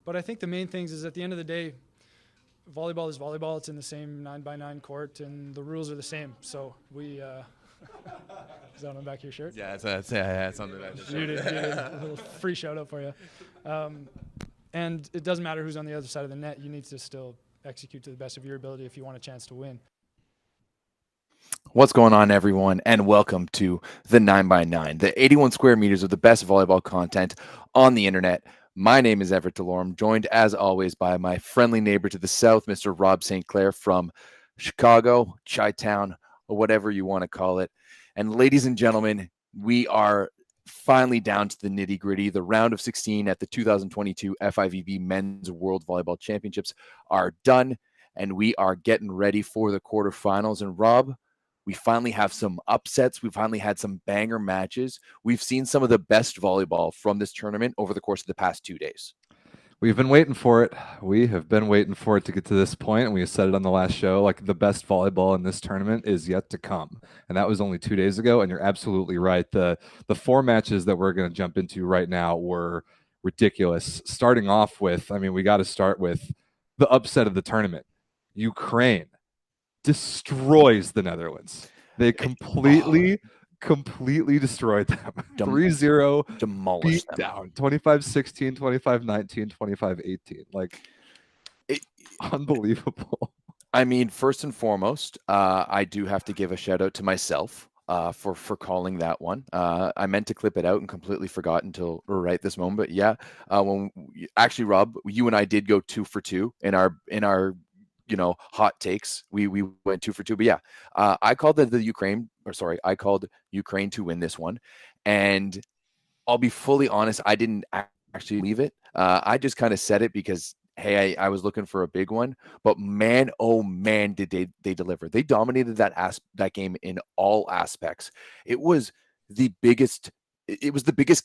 But I think the main things is at the end of the day, volleyball is volleyball. It's in the same 9x9 court, and the rules are the same. So we. Is that on the back of your shirt? Yeah, it's on the back of the shirt. Muted. A little free shout out for you. And it doesn't matter who's on the other side of the net. You need to still execute to the best of your ability if you want a chance to win. What's going on, everyone, and welcome to the 9x9, the 81 square meters of the best volleyball content on the internet. My name is Everett Delorme, joined as always by my friendly neighbor to the south, Mr. Rob St. Clair from Chicago, Chi-Town, or whatever you want to call it. And ladies and gentlemen, we are finally down to the nitty-gritty. The round of 16 at the 2022 FIVB Men's World Volleyball Championships are done, and we are getting ready for the quarterfinals. And Rob, we finally have some upsets. We finally had some banger matches. We've seen some of the best volleyball from this tournament over the course of the past 2 days. We've been waiting for it. We have been waiting for it to get to this point, and we said it on the last show, like the best volleyball in this tournament is yet to come. And that was only 2 days ago, and you're absolutely right. The 4 matches that we're going to jump into right now were ridiculous. Starting off with, we got to start with the upset of the tournament. Ukraine destroys the Netherlands. They completely destroyed them. 3-0, demolished them. Down. 25-16, 25-19, 25-18. Like, unbelievable. First and foremost, I do have to give a shout out to myself for calling that one. I meant to clip it out and completely forgot until right this moment. But yeah, Rob, you and I did go 2 for 2 in our hot takes. We went 2 for 2. But yeah, I called I called Ukraine to win this one. And I'll be fully honest, I didn't actually leave it. I just kind of said it because, hey, I was looking for a big one. But man, oh man, did they deliver. They dominated that game in all aspects. It was the biggest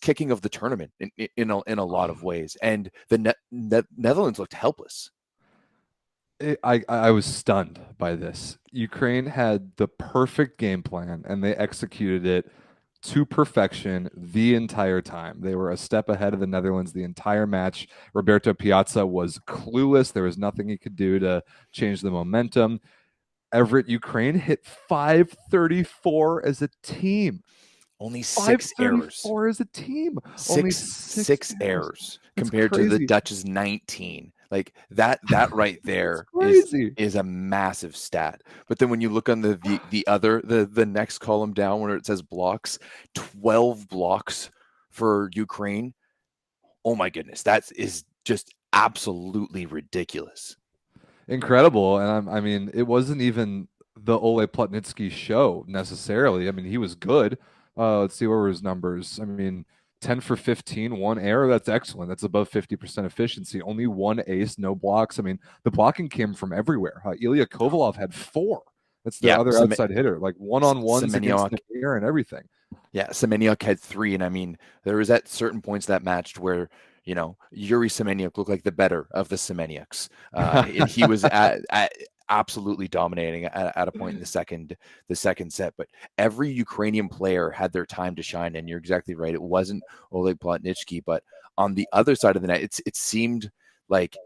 kicking of the tournament in a lot of ways. And the Netherlands looked helpless. I was stunned by this. Ukraine had the perfect game plan, and they executed it to perfection the entire time. They were a step ahead of the Netherlands the entire match. Roberto Piazza was clueless. There was nothing he could do to change the momentum. Everett, Ukraine hit 534 as a team. Only 6 errors. As a team. Only six errors compared to the Dutch's 19. Like that right there is a massive stat. But then when you look on the next column down where it says blocks, 12 blocks for Ukraine. Oh my goodness, that is just absolutely ridiculous. Incredible. And it wasn't even the Ole Plotnitsky show necessarily. He was good. Let's see, what were his numbers? 10 for 15, 1 error. That's excellent. That's above 50% efficiency. Only 1 ace, no blocks. The blocking came from everywhere. Ilya Kovalov had 4. That's the other outside hitter, like one-on-ones against the air and everything. Yeah, Semeniuk had 3, and there was at certain points that matched where Yuri Semeniuk looked like the better of the Semeniuks. He was at absolutely dominating at a point in the second set. But every Ukrainian player had their time to shine, and you're exactly right. It wasn't Oleg Plotnitsky, but on the other side of the net, it seemed like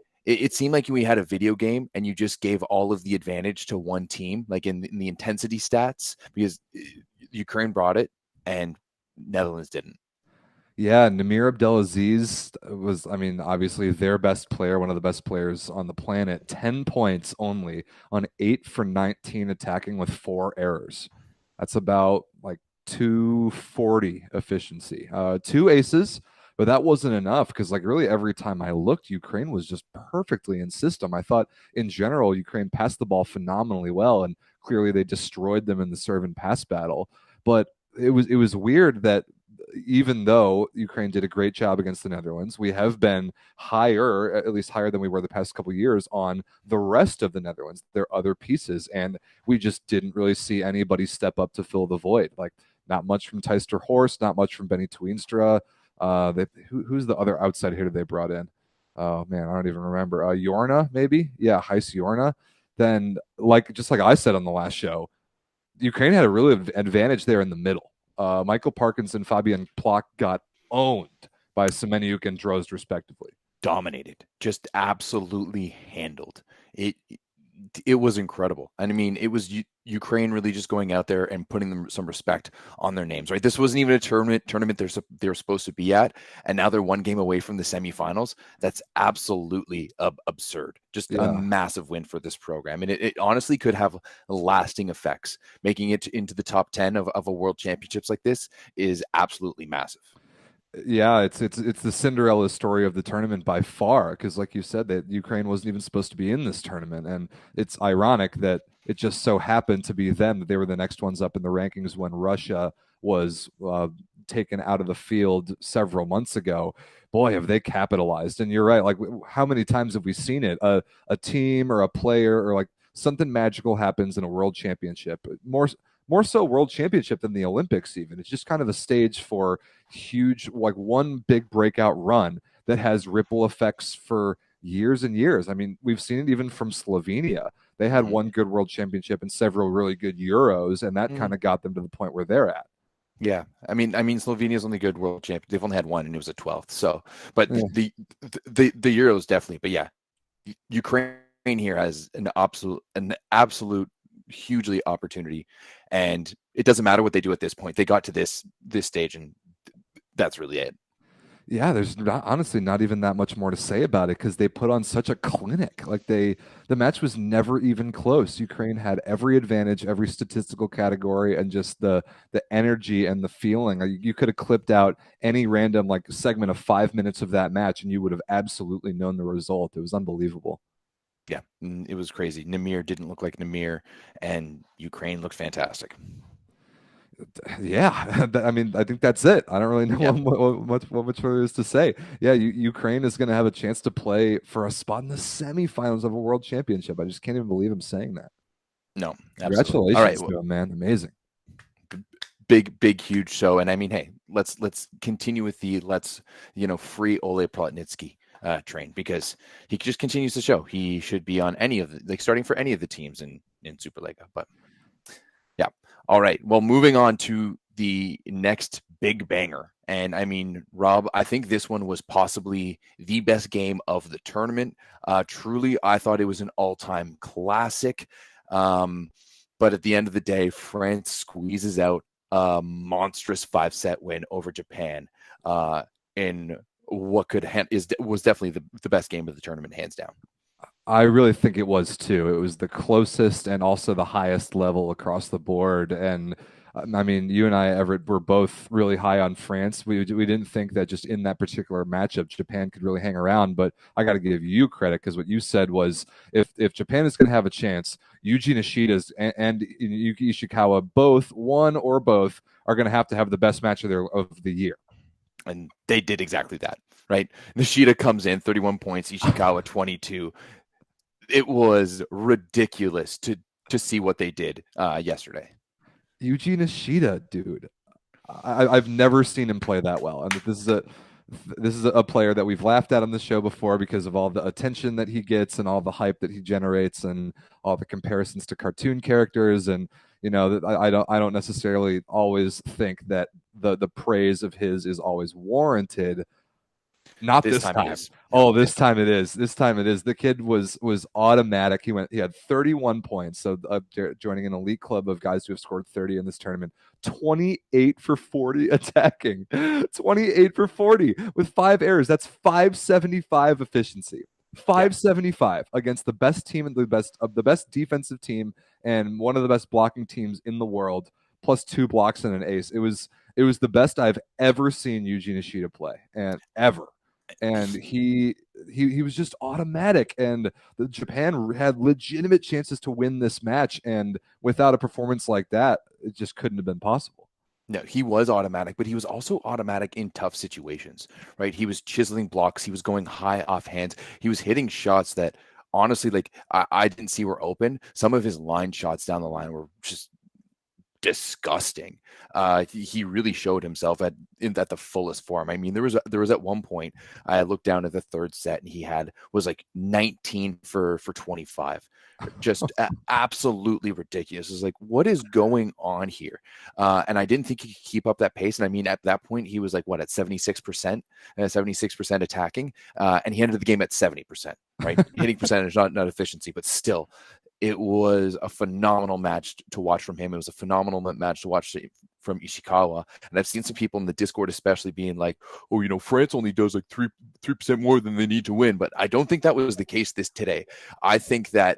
we had a video game and you just gave all of the advantage to one team, like in the intensity stats, because Ukraine brought it and Netherlands didn't. Yeah, Namir Abdelaziz was, obviously their best player, one of the best players on the planet. 10 points only on 8 for 19 attacking with 4 errors. That's about like 240 efficiency. 2 aces, but that wasn't enough because really every time I looked, Ukraine was just perfectly in system. I thought in general, Ukraine passed the ball phenomenally well, and clearly they destroyed them in the serve and pass battle. But it was weird that even though Ukraine did a great job against the Netherlands, we have been higher, at least higher than we were the past couple of years, on the rest of the Netherlands, their other pieces. And we just didn't really see anybody step up to fill the void. Like, not much from Teister Horst, not much from Benny Toenstra. Who's the other outside hitter they brought in? Oh, man, I don't even remember. Yorna, maybe? Yeah, Heis Yorna. Then, just like I said on the last show, Ukraine had a really advantage there in the middle. Michael Parkinson, Fabian Plok got owned by Semeniuk and Drozd, respectively. dominated, just absolutely handled it. It was incredible. And I mean, it was Ukraine really just going out there and putting them some respect on their names, right? This wasn't even a tournament they're supposed to be at, and now they're one game away from the semifinals. That's absolutely absurd. Just a Yeah. massive win for this program, and it honestly could have lasting effects. Making it into the top 10 of a world championships like this is absolutely massive. Yeah, it's the Cinderella story of the tournament by far, because like you said, that Ukraine wasn't even supposed to be in this tournament, and it's ironic that it just so happened to be them that they were the next ones up in the rankings when Russia was taken out of the field several months ago. Boy, have they capitalized! And you're right. Like, how many times have we seen it? A team or a player or like something magical happens in a world championship. More so world championship than the Olympics. Even it's just kind of a stage for huge, like one big breakout run that has ripple effects for years and years. I mean, we've seen it even from Slovenia. They had one good world championship and several really good Euros, and that kind of got them to the point where they're at. Yeah, I mean, Slovenia's only good world champion. They've only had one, and it was a 12th. So, but Yeah. the Euros definitely. But yeah, Ukraine here has an absolute hugely opportunity, and it doesn't matter what they do at this point. They got to this stage, and that's really it. Yeah, there's honestly not even that much more to say about it because they put on such a clinic. Like the match was never even close. Ukraine had every advantage, every statistical category, and just the energy and the feeling. You could have clipped out any random like segment of 5 minutes of that match, and you would have absolutely known the result. It was unbelievable. Yeah, it was crazy. Namir didn't look like Namir, and Ukraine looked fantastic. Yeah, I mean, I think that's it. I don't really know Yeah. what much further is to say. Yeah, Ukraine is going to have a chance to play for a spot in the semifinals of a world championship. I just can't even believe I'm saying that. No, absolutely. Congratulations All right, to him, man. Amazing. big, huge show. And I mean, hey, let's continue with the free Ole Plotnitsky train, because he just continues to show he should be on any of starting for any of the teams in Superliga. But yeah. All right. Well, moving on to the next big banger. And I mean, Rob, I think this one was possibly the best game of the tournament. Truly, I thought it was an all-time classic. But at the end of the day, France squeezes out a monstrous 5-set win over Japan in what was definitely the best game of the tournament, hands down. I really think it was too. It was the closest and also the highest level across the board. And I mean, you and I, Everett, were both really high on France. We didn't think that just in that particular matchup, Japan could really hang around. But I got to give you credit, because what you said was if Japan is going to have a chance, Yuji Nishida's and Yuki Ishikawa, one or both, are going to have the best match of the year. And they did exactly that, right? Nishida comes in 31 points, Ishikawa 22. It was ridiculous to see what they did yesterday. Yuji Nishida, dude, I've never seen him play that well, and this is a player that we've laughed at on the show before because of all the attention that he gets and all the hype that he generates and all the comparisons to cartoon characters. And I don't necessarily always think that the praise of his is always warranted. Not this time. Oh, this time it is. This time it is. The kid was automatic. He had 31 points. So joining an elite club of guys who have scored 30 in this tournament. 28 for 40 attacking. 28 for 40 with 5 errors. That's 575 efficiency. 575 against the best team and the best defensive team and one of the best blocking teams in the world, plus 2 blocks and an ace. It was the best I've ever seen Yuji Nishida play, and ever. And he was just automatic, and Japan had legitimate chances to win this match, and without a performance like that, it just couldn't have been possible. No, he was automatic, but he was also automatic in tough situations, right? He was chiseling blocks. He was going high off hands. He was hitting shots that honestly, I didn't see were open. Some of his line shots down the line were just disgusting. He really showed himself at the fullest form. I mean, there was at one point I looked down at the third set and he was like 19 for 25. Just absolutely ridiculous. It's like, what is going on here? And I didn't think he could keep up that pace. And I mean, at that point, he was like, what, at 76%, 76% attacking. And he ended the game at 70%, right? Hitting percentage, not efficiency, but still, it was a phenomenal match to watch from him. It was a phenomenal match to watch from Ishikawa. And I've seen some people in the Discord especially being like, oh, France only does like 3% more than they need to win. But I don't think that was the case today. I think that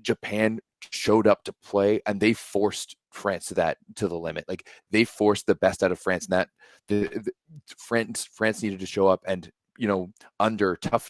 Japan showed up to play and they forced France to the limit. Like, they forced the best out of France, and that France needed to show up and, under tough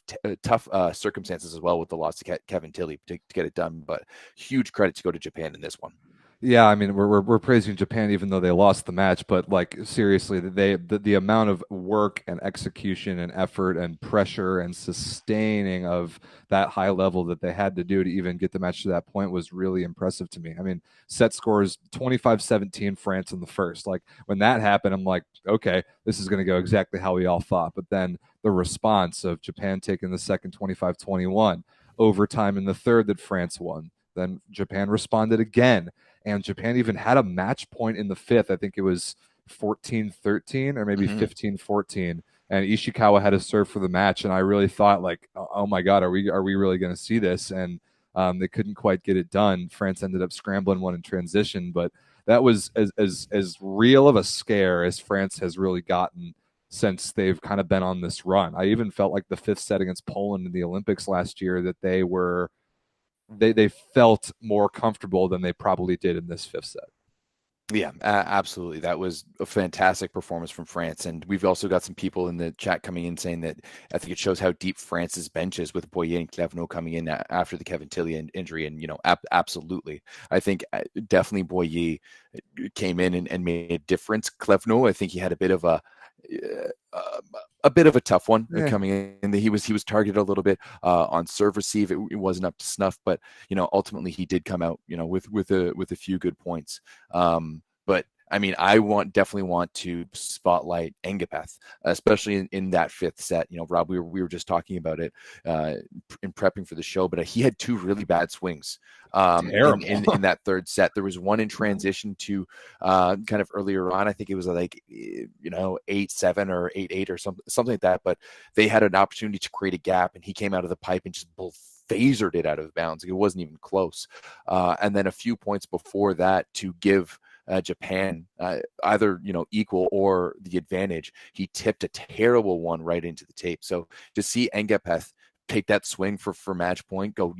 circumstances as well with the loss to Kevin Tilley to get it done. But huge credit to go to Japan in this one. Yeah, I mean, we're praising Japan even though they lost the match, but like, seriously, the amount of work and execution and effort and pressure and sustaining of that high level that they had to do to even get the match to that point was really impressive to me. I mean, set scores 25-17 France in the first. Like, when that happened, I'm like, okay, this is going to go exactly how we all thought. But then the response of Japan taking the second 25-21, overtime in the third that France won. Then Japan responded again. And Japan even had a match point in the fifth. I think it was 14-13 or maybe 15-14. And Ishikawa had a serve for the match. And I really thought, like, oh my God, are we really going to see this? And they couldn't quite get it done. France ended up scrambling one in transition. But that was as real of a scare as France has really gotten since they've kind of been on this run. I even felt like the fifth set against Poland in the Olympics last year that they felt more comfortable than they probably did in this fifth set. Yeah, absolutely. That was a fantastic performance from France. And we've also got some people in the chat coming in saying that I think it shows how deep France's bench is with Boyer and Clevenot coming in after the Kevin Tilley injury. And, absolutely. I think definitely Boyer came in and made a difference. Clevenot, I think he had a bit of a tough one coming in. He was targeted a little bit on serve receive. It wasn't up to snuff, but ultimately he did come out with a few good points. But I mean, I definitely want to spotlight Engapeth, especially in that fifth set. Rob, we were just talking about it in prepping for the show, but he had two really bad swings in that third set. There was one in transition to kind of earlier on. I think it was like 8-7 or 8-8 or something like that. But they had an opportunity to create a gap, and he came out of the pipe and just phasered it out of bounds. It wasn't even close. And then a few points before that to give Japan either equal or the advantage, he tipped a terrible one right into the tape. So to see Engapeth take that swing for match point, go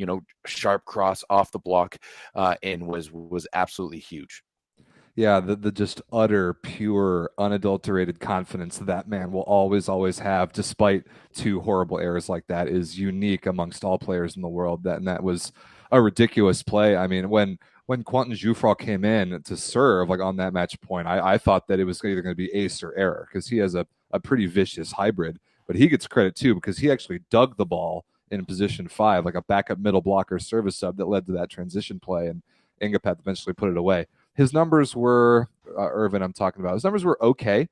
sharp cross off the block, and was absolutely huge. Yeah, the just utter, pure, unadulterated confidence that man will always have, despite two horrible errors like that, is unique amongst all players in the world. That was a ridiculous play. I mean, when Quentin Jouffroy came in to serve, like on that match point, I thought that it was either going to be ace or error, because he has a pretty vicious hybrid. But he gets credit too, because he actually dug the ball in position 5, like a backup middle blocker service sub that led to that transition play, and Engapeth eventually put it away. His numbers were, Irvin I'm talking about, his numbers were okay.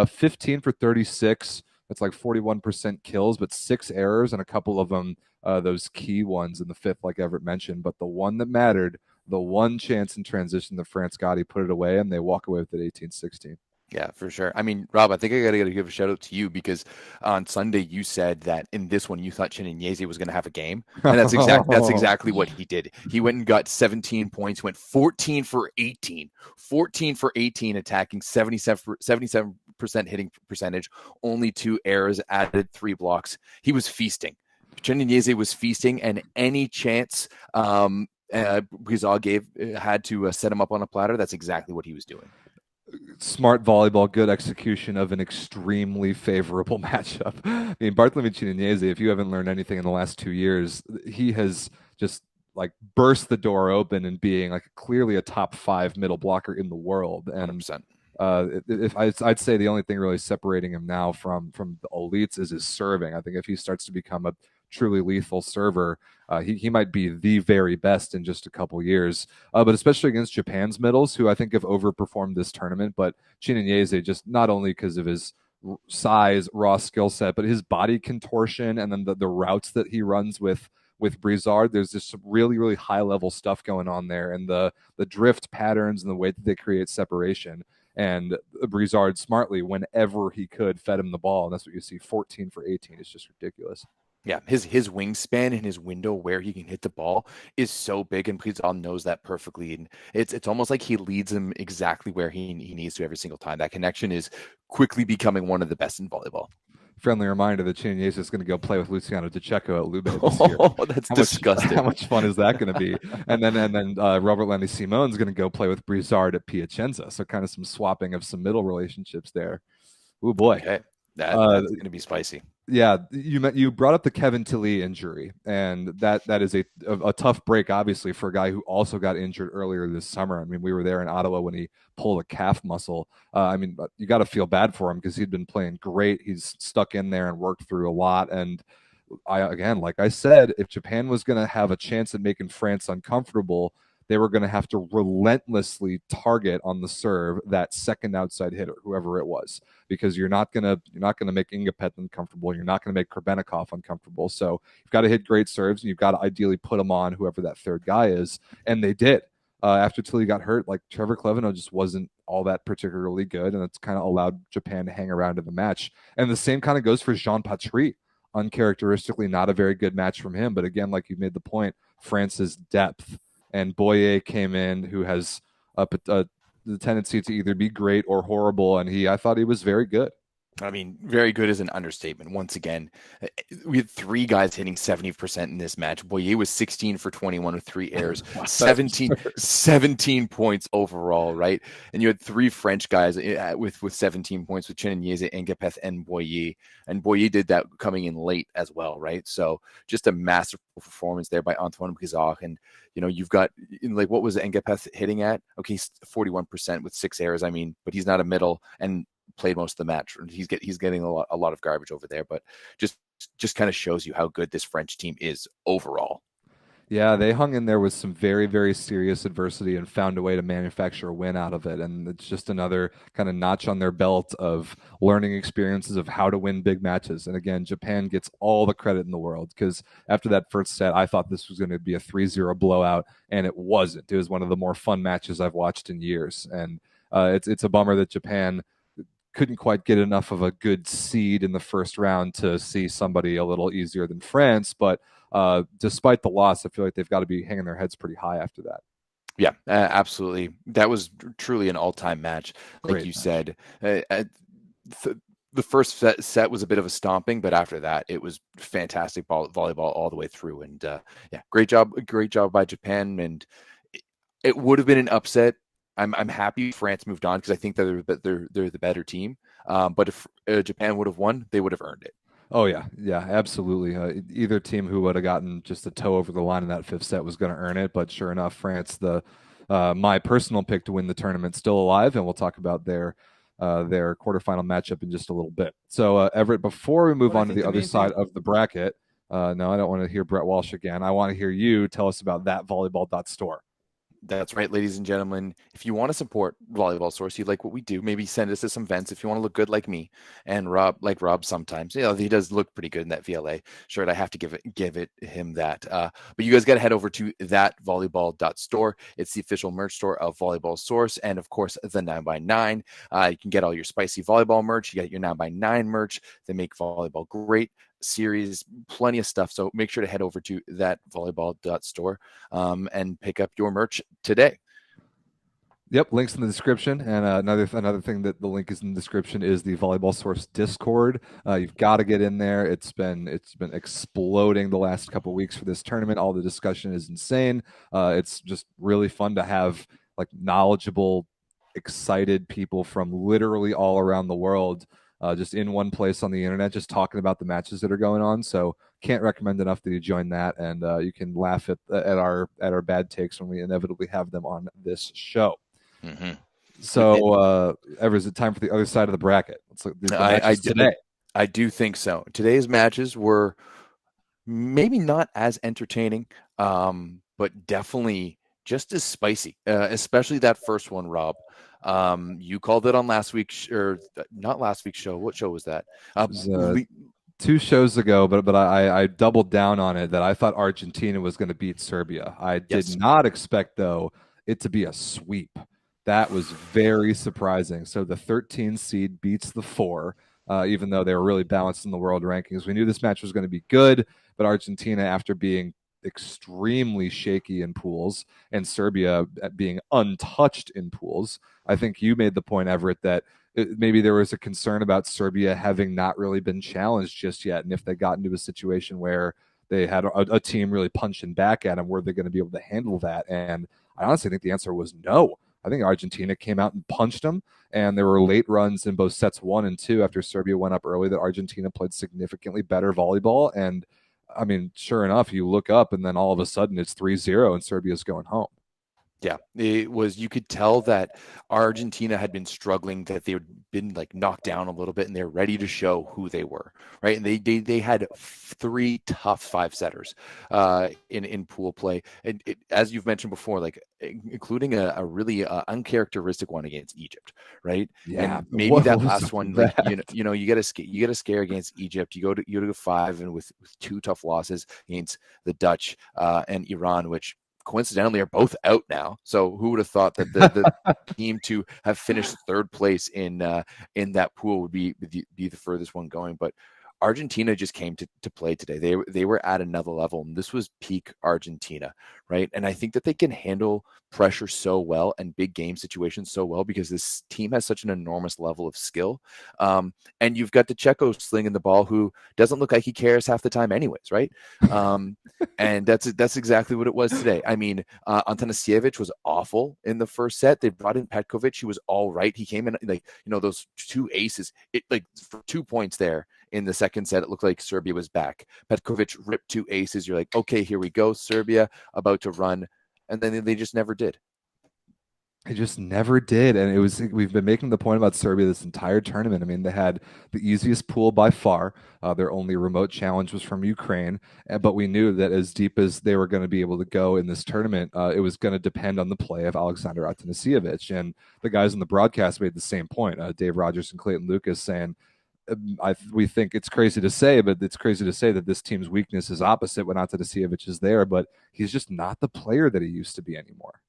15 for 36. That's like 41% kills, but 6 errors, and a couple of them, those key ones in the fifth, like Everett mentioned. But the one that mattered, the one chance in transition that France got, he put it away, and they walk away with it 18-16. Yeah, for sure. I mean, Rob, I think I got to give a shout out to you, because on Sunday you said that in this one you thought Chinyeze was going to have a game, and that's exactly what he did. He went and got 17 points, went 14 for 18, attacking 77% hitting percentage, only 2 errors, added 3 blocks. He was feasting. Chinyeze was feasting, and any chance Guizot had to set him up on a platter, that's exactly what he was doing. Smart volleyball, good execution of an extremely favorable matchup. I mean, Bartolomé Chinyeze, if you haven't learned anything in the last 2 years, he has just like burst the door open and being like clearly a top 5 middle blocker in the world. And 100%. I'd say the only thing really separating him now from the elites is his serving. I think if he starts to become a truly lethal server. He might be the very best in just a couple years, but especially against Japan's middles, who I think have overperformed this tournament. But Chinanyeze, just not only because of his size, raw skill set, but his body contortion and then the routes that he runs with Brizard, there's just some really, really high level stuff going on there, and the drift patterns and the way that they create separation. And Brizard smartly, whenever he could, fed him the ball, and that's what you see. 14 for 18 is just ridiculous. Yeah, his wingspan and his window where he can hit the ball is so big, and Prizal knows that perfectly. And it's almost like he leads him exactly where he needs to every single time. That connection is quickly becoming one of the best in volleyball. Friendly reminder that Chinanyeze is going to go play with Luciano DeCecco at Lube this year. Oh, that's disgusting. How much fun is that going to be? And then Robert Landy Simone is going to go play with Brizard at Piacenza. So kind of some swapping of some middle relationships there. Oh boy. Okay. That's going to be spicy. Yeah, you brought up the Kevin Tilly injury, and that is a tough break, obviously, for a guy who also got injured earlier this summer. I mean, we were there in Ottawa when he pulled a calf muscle. I mean, you got to feel bad for him because he'd been playing great. He's stuck in there and worked through a lot. And like I said, if Japan was going to have a chance at making France uncomfortable, they were going to have to relentlessly target on the serve that second outside hitter, whoever it was, because you're not going to make Ingapet uncomfortable. You're not going to make Krebenikov uncomfortable. So you've got to hit great serves, and you've got to ideally put them on whoever that third guy is, and they did. After Tilly got hurt, like Trevor Kleveno just wasn't all that particularly good, and it's kind of allowed Japan to hang around in the match. And the same kind of goes for Jean Patry. Uncharacteristically, not a very good match from him, but again, like you made the point, France's depth. And Boyer came in, who has the tendency to either be great or horrible, and I thought he was very good. I mean, very good is an understatement. Once again, we had three guys hitting 70% in this match. Boyer was 16 for 21 with 3 errors, 17 points overall, right? And you had 3 French guys with 17 points with Chinanyeze, Ingapeth, and Boyer. And Boyer did that coming in late as well, right? So just a masterful performance there by Antoine Brizard. And, you know, you've got, like, what was Ingapeth hitting at? Okay, 41% with 6 errors. I mean, but he's not a middle, and played most of the match. He's getting a lot of garbage over there, but just kind of shows you how good this French team is overall. Yeah, they hung in there with some very, very serious adversity and found a way to manufacture a win out of it. And it's just another kind of notch on their belt of learning experiences of how to win big matches. And again, Japan gets all the credit in the world, because after that first set, I thought this was going to be a 3-0 blowout, and it wasn't. It was one of the more fun matches I've watched in years. And it's a bummer that Japan couldn't quite get enough of a good seed in the first round to see somebody a little easier than France. But despite the loss, I feel like they've got to be hanging their heads pretty high after that. Yeah, absolutely. That was truly an all-time match, like Great you match. said. The first set was a bit of a stomping, but after that, it was fantastic volleyball all the way through. And yeah, great job by Japan. And it would have been an upset. I'm happy France moved on, because I think that they're the better team. But if Japan would have won, they would have earned it. Oh yeah, absolutely. Either team who would have gotten just a toe over the line in that fifth set was going to earn it. But sure enough, France, my personal pick to win the tournament, still alive, and we'll talk about their quarterfinal matchup in just a little bit. So Everett, before we move on to the other side of the bracket, no, I don't want to hear Brett Walsh again. I want to hear you tell us about that volleyball.store. That's right, ladies and gentlemen. If you want to support Volleyball Source, you like what we do, maybe send us to some events. If you want to look good like me and Rob sometimes, you know, he does look pretty good in that VLA shirt. I have to give it him that. But you guys got to head over to thatvolleyball.store. It's the official merch store of Volleyball Source, and of course the 9x9. You can get all your spicy volleyball merch. You get your 9x9 merch. They make volleyball great. Series, plenty of stuff. So make sure to head over to thatvolleyball.store and pick up your merch today. Yep, links in the description. And another thing that the link is in the description is the Volleyball Source Discord. You've got to get in there. It's been exploding the last couple of weeks for this tournament. All the discussion is insane. It's just really fun to have like knowledgeable, excited people from literally all around the world just in one place on the internet, just talking about the matches that are going on. So can't recommend enough that you join that, and you can laugh at our bad takes when we inevitably have them on this show. Mm-hmm. So, Ever, is it time for the other side of the bracket? Let's look at the matches today. I do think so. Today's matches were maybe not as entertaining, but definitely just as spicy, especially that first one, Rob. You called it on last week's, or not last week's show. What show was that? It was 2 shows ago, but I doubled down on it that I thought Argentina was going to beat Serbia. I did Yes. not expect, though, it to be a sweep. That was very surprising. So the 13 seed beats the 4, even though they were really balanced in the world rankings. We knew this match was going to be good, but Argentina, after being extremely shaky in pools and Serbia being untouched in pools, I think you made the point, Everett, that maybe there was a concern about Serbia having not really been challenged just yet. And if they got into a situation where they had a team really punching back at them, were they going to be able to handle that? And I honestly think the answer was no. I think Argentina came out and punched them, and there were late runs in both sets 1 and 2 after Serbia went up early that Argentina played significantly better volleyball. And I mean, sure enough, you look up and then all of a sudden it's 3-0 and Serbia's going home. Yeah, it was, you could tell that Argentina had been struggling, that they had been like knocked down a little bit, and they're ready to show who they were, right? And they had 3 tough 5-setters in pool play. And as you've mentioned before, like including a really uncharacteristic one against Egypt, right? Yeah, and maybe what that was last one, like you get a scare against Egypt. You go to 5, and with 2 tough losses against the Dutch and Iran, which coincidentally are both out now. So who would have thought that the team to have finished 3rd place in that pool would be the furthest one going? But Argentina just came to play today. They were at another level, and this was peak Argentina, right? And I think that they can handle pressure so well and big game situations so well because this team has such an enormous level of skill. And you've got DeCheco slinging the ball, who doesn't look like he cares half the time anyways, right? And that's exactly what it was today. I mean, Antanasievich was awful in the first set. They brought in Petkovic. He was all right. He came in like, those 2 aces, like for 2 points there in the second set. It looked like Serbia was back. Petkovic ripped 2 aces. You're like, okay, here we go. Serbia about to run. And then they just never did. It just never did. And we've been making the point about Serbia this entire tournament. I mean, they had the easiest pool by far. Their only remote challenge was from Ukraine. But we knew that as deep as they were going to be able to go in this tournament, it was going to depend on the play of Alexander Atanasievich. And the guys on the broadcast made the same point. Dave Rogers and Clayton Lucas saying, we think it's crazy to say, but it's crazy to say that this team's weakness is opposite when Atanasievich is there, but he's just not the player that he used to be anymore.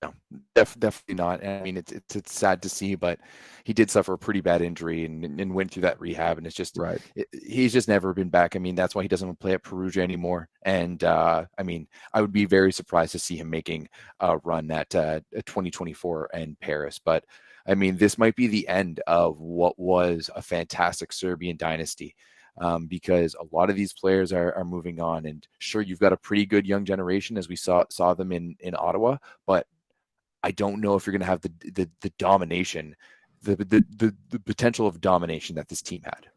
No, definitely not. And I mean, it's sad to see, but he did suffer a pretty bad injury and went through that rehab, and it's just right. He's just never been back. I mean, that's why he doesn't play at Perugia anymore. And I mean, I would be very surprised to see him making a run at 2024 and Paris. But I mean, this might be the end of what was a fantastic Serbian dynasty. Because a lot of these players are moving on, and sure, you've got a pretty good young generation, as we saw them in Ottawa, but I don't know if you're going to have the domination, the potential of domination that this team had.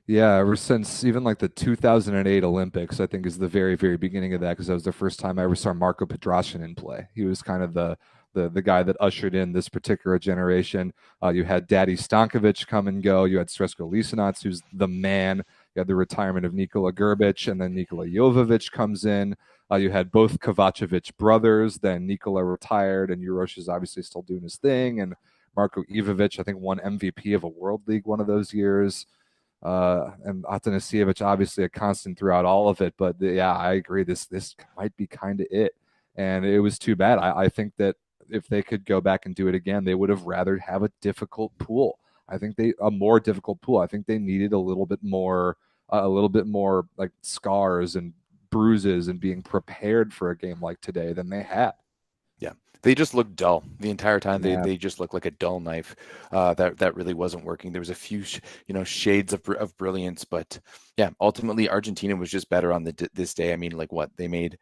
Yeah, ever since even like the 2008 Olympics, I think is the very, very beginning of that, because that was the first time I ever saw Marko Petrosyan in play. He was kind of the guy that ushered in this particular generation. You had Daddy Stankovic come and go. You had Srećko Lisinac, who's the man. You had the retirement of Nikola Grbić, and then Nikola Jovovic comes in. You had both Kovacevic brothers. Then Nikola retired, and Uroš is obviously still doing his thing. And Marko Ivovic, I think, won MVP of a World League one of those years. And Atanasievich, obviously a constant throughout all of it. But yeah, I agree. This might be kind of it. And it was too bad. I think that if they could go back and do it again, they would have rather have a difficult pool. I think a more difficult pool. I think they needed a little bit more like scars and bruises and being prepared for a game like today than they had. Yeah, they just looked dull the entire time. They just looked like a dull knife that really wasn't working. There was a few shades of brilliance, but yeah, ultimately Argentina was just better on this day. I mean, like what, they made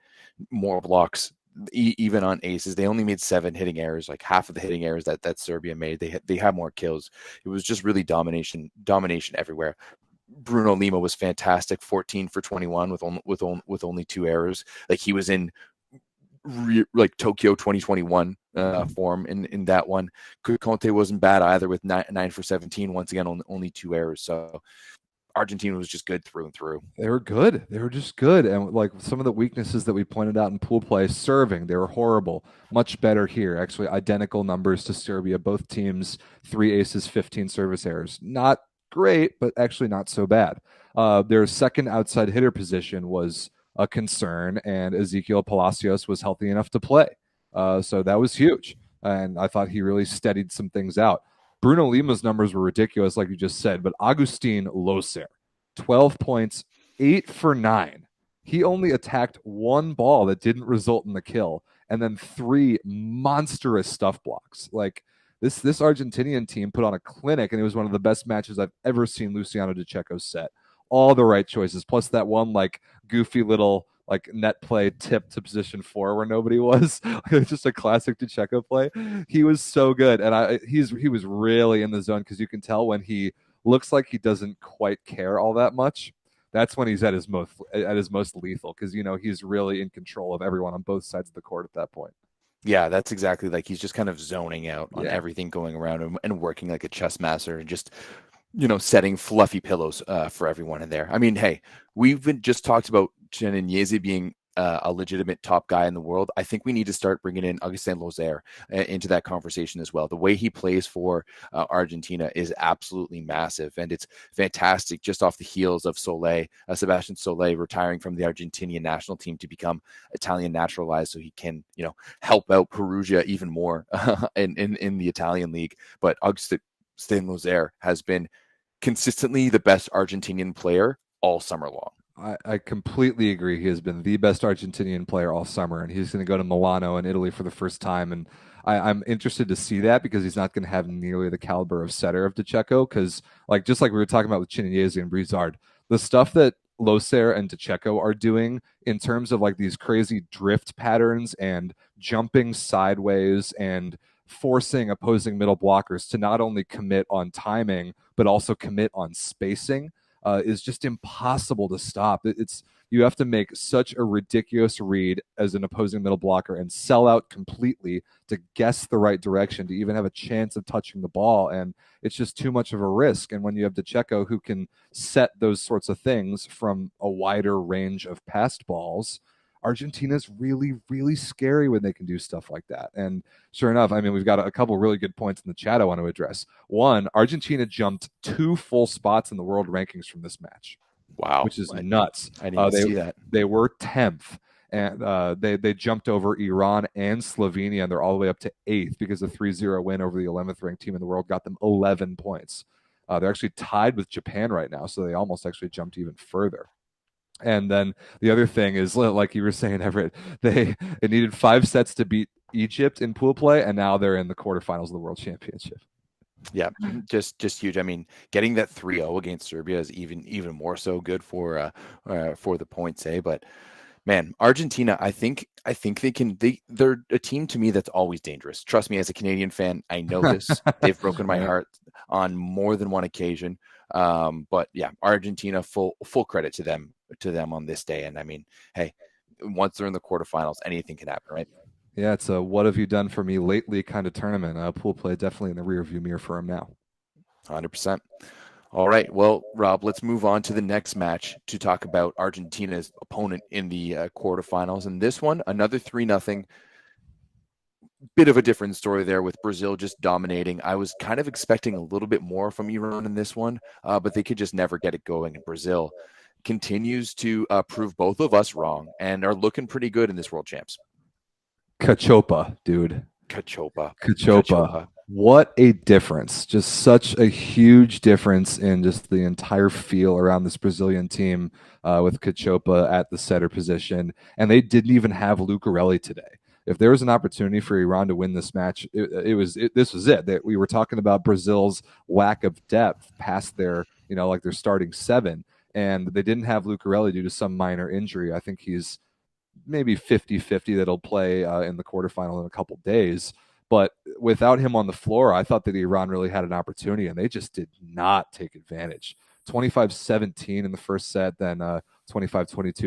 more blocks even on aces. They only made 7 hitting errors, like half of the hitting errors that Serbia made. They had more kills. It was just really domination everywhere. Bruno Lima was fantastic, 14 for 21 with only 2 errors. Like he was in like Tokyo 2021 form in that one. Conte wasn't bad either with 9 for 17. Once again, only 2 errors. So Argentina was just good through and through. They were good. They were just good. And like some of the weaknesses that we pointed out in pool play, serving, they were horrible. Much better here. Actually, identical numbers to Serbia. Both teams, 3 aces, 15 service errors. Not great, but actually not so bad. Their second outside hitter position was a concern, and Ezequiel Palacios was healthy enough to play. So that was huge. And I thought he really steadied some things out. Bruno Lima's numbers were ridiculous, like you just said, but Agustin Loser, 12 points, 8 for 9. He only attacked 1 ball that didn't result in the kill, and then 3 monstrous stuff blocks. Like this Argentinian team put on a clinic, and it was one of the best matches I've ever seen Luciano DiCecco set. All the right choices, plus that one like goofy little like net play tip to position 4 where nobody was. Just a classic DiCecco play. He was so good, and he was really in the zone, because you can tell when he looks like he doesn't quite care all that much. That's when he's at his most lethal, because he's really in control of everyone on both sides of the court at that point. Yeah, that's exactly, like, he's just kind of zoning out on everything going around and working like a chess master, and just setting fluffy pillows for everyone in there. I mean, hey, we've just talked about Cheniniezi being a legitimate top guy in the world. I think we need to start bringing in Augustin Loser into that conversation as well. The way he plays for Argentina is absolutely massive, and it's fantastic just off the heels of Sebastian Solé retiring from the Argentinian national team to become Italian naturalized, so he can, help out Perugia even more in the Italian league. But Augustin Loser has been consistently the best Argentinian player all summer long. I completely agree. He has been the best Argentinian player all summer, and he's going to go to Milano in Italy for the first time. And I'm interested to see that, because he's not going to have nearly the caliber of setter of DiCecco, because just like we were talking about with Chinese and Brizard, the stuff that Loser and DiCecco are doing in terms of like these crazy drift patterns and jumping sideways and forcing opposing middle blockers to not only commit on timing, but also commit on spacing, is just impossible to stop. You have to make such a ridiculous read as an opposing middle blocker and sell out completely to guess the right direction to even have a chance of touching the ball. And it's just too much of a risk. And when you have DiCecco, who can set those sorts of things from a wider range of passed balls, Argentina's really, really scary when they can do stuff like that. And sure enough, I mean, we've got a couple really good points in the chat I want to address. One, Argentina jumped 2 full spots in the world rankings from this match. Wow. Which is nuts. I didn't see that. They were 10th, and they jumped over Iran and Slovenia, and they're all the way up to 8th, because a 3-0 win over the 11th ranked team in the world got them 11 points. They're actually tied with Japan right now, so they almost actually jumped even further. And then the other thing is, like you were saying, Everett, it needed 5 sets to beat Egypt in pool play, and now they're in the quarterfinals of the World Championship. Yeah, just huge. I mean, getting that 3-0 against Serbia is even more so good for the points, But man, Argentina, I think they're a team to me that's always dangerous. Trust me, as a Canadian fan, I know this. They've broken my heart on more than one occasion. But yeah, Argentina, full credit to them on this day. And I mean, hey, once they're in the quarterfinals, anything can happen, right? Yeah, it's a what have you done for me lately kind of tournament. Pool play definitely in the rearview mirror for him now. 100%. All right. Well, Rob, let's move on to the next match to talk about Argentina's opponent in the quarterfinals. And this one, another 3-0. Bit of a different story there, with Brazil just dominating. I was kind of expecting a little bit more from Iran in this one, but they could just never get it going. And Brazil continues to prove both of us wrong and are looking pretty good in this World Champs. Cachopa, dude. Cachopa. What a difference. Just such a huge difference in just the entire feel around this Brazilian team, with Cachopa at the setter position. And they didn't even have Lucarelli today. If there was an opportunity for Iran to win this match, this was it. We were talking about Brazil's lack of depth past their starting 7, and they didn't have Lucarelli due to some minor injury. I think he's maybe 50-50 that'll play in the quarterfinal in a couple days. But without him on the floor, I thought that Iran really had an opportunity, and they just did not take advantage. 25-17 in the first set, then 25-22,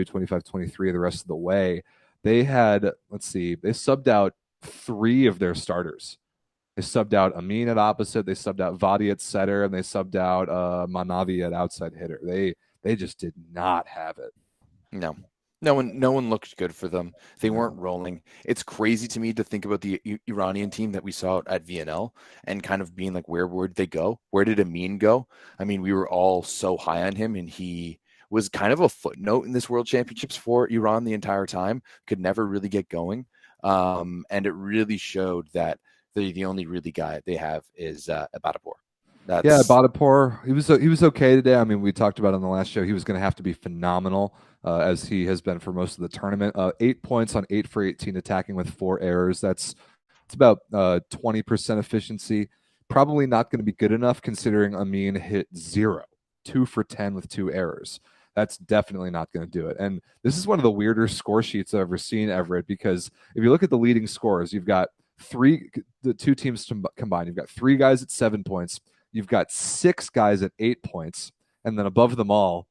25-23 the rest of the way. They had, they subbed out 3 of their starters. They subbed out Amin at opposite. They subbed out Vadi at setter, and they subbed out Manavi at outside hitter. They just did not have it. No. No one looked good for them. They weren't rolling. It's crazy to me to think about the Iranian team that we saw at VNL and kind of being like, where did they go? Where did Amin go? I mean, we were all so high on him, and he was kind of a footnote in this World Championships for Iran the entire time. Could never really get going, and it really showed that the only really guy they have is Abadapur. Yeah, Badapur, he was okay today. I mean, we talked about on the last show, he was going to have to be phenomenal, as he has been for most of the tournament. 8 points on 8 for 18 attacking with 4 errors. It's about 20% efficiency. Probably not going to be good enough considering Amin hit 0, 2 for 10 with 2 errors. That's definitely not going to do it. And this is one of the weirder score sheets I've ever seen, Everett, because if you look at the leading scores, you've got the two teams combined. You've got 3 guys at 7 points. You've got 6 guys at 8 points, and then above them all,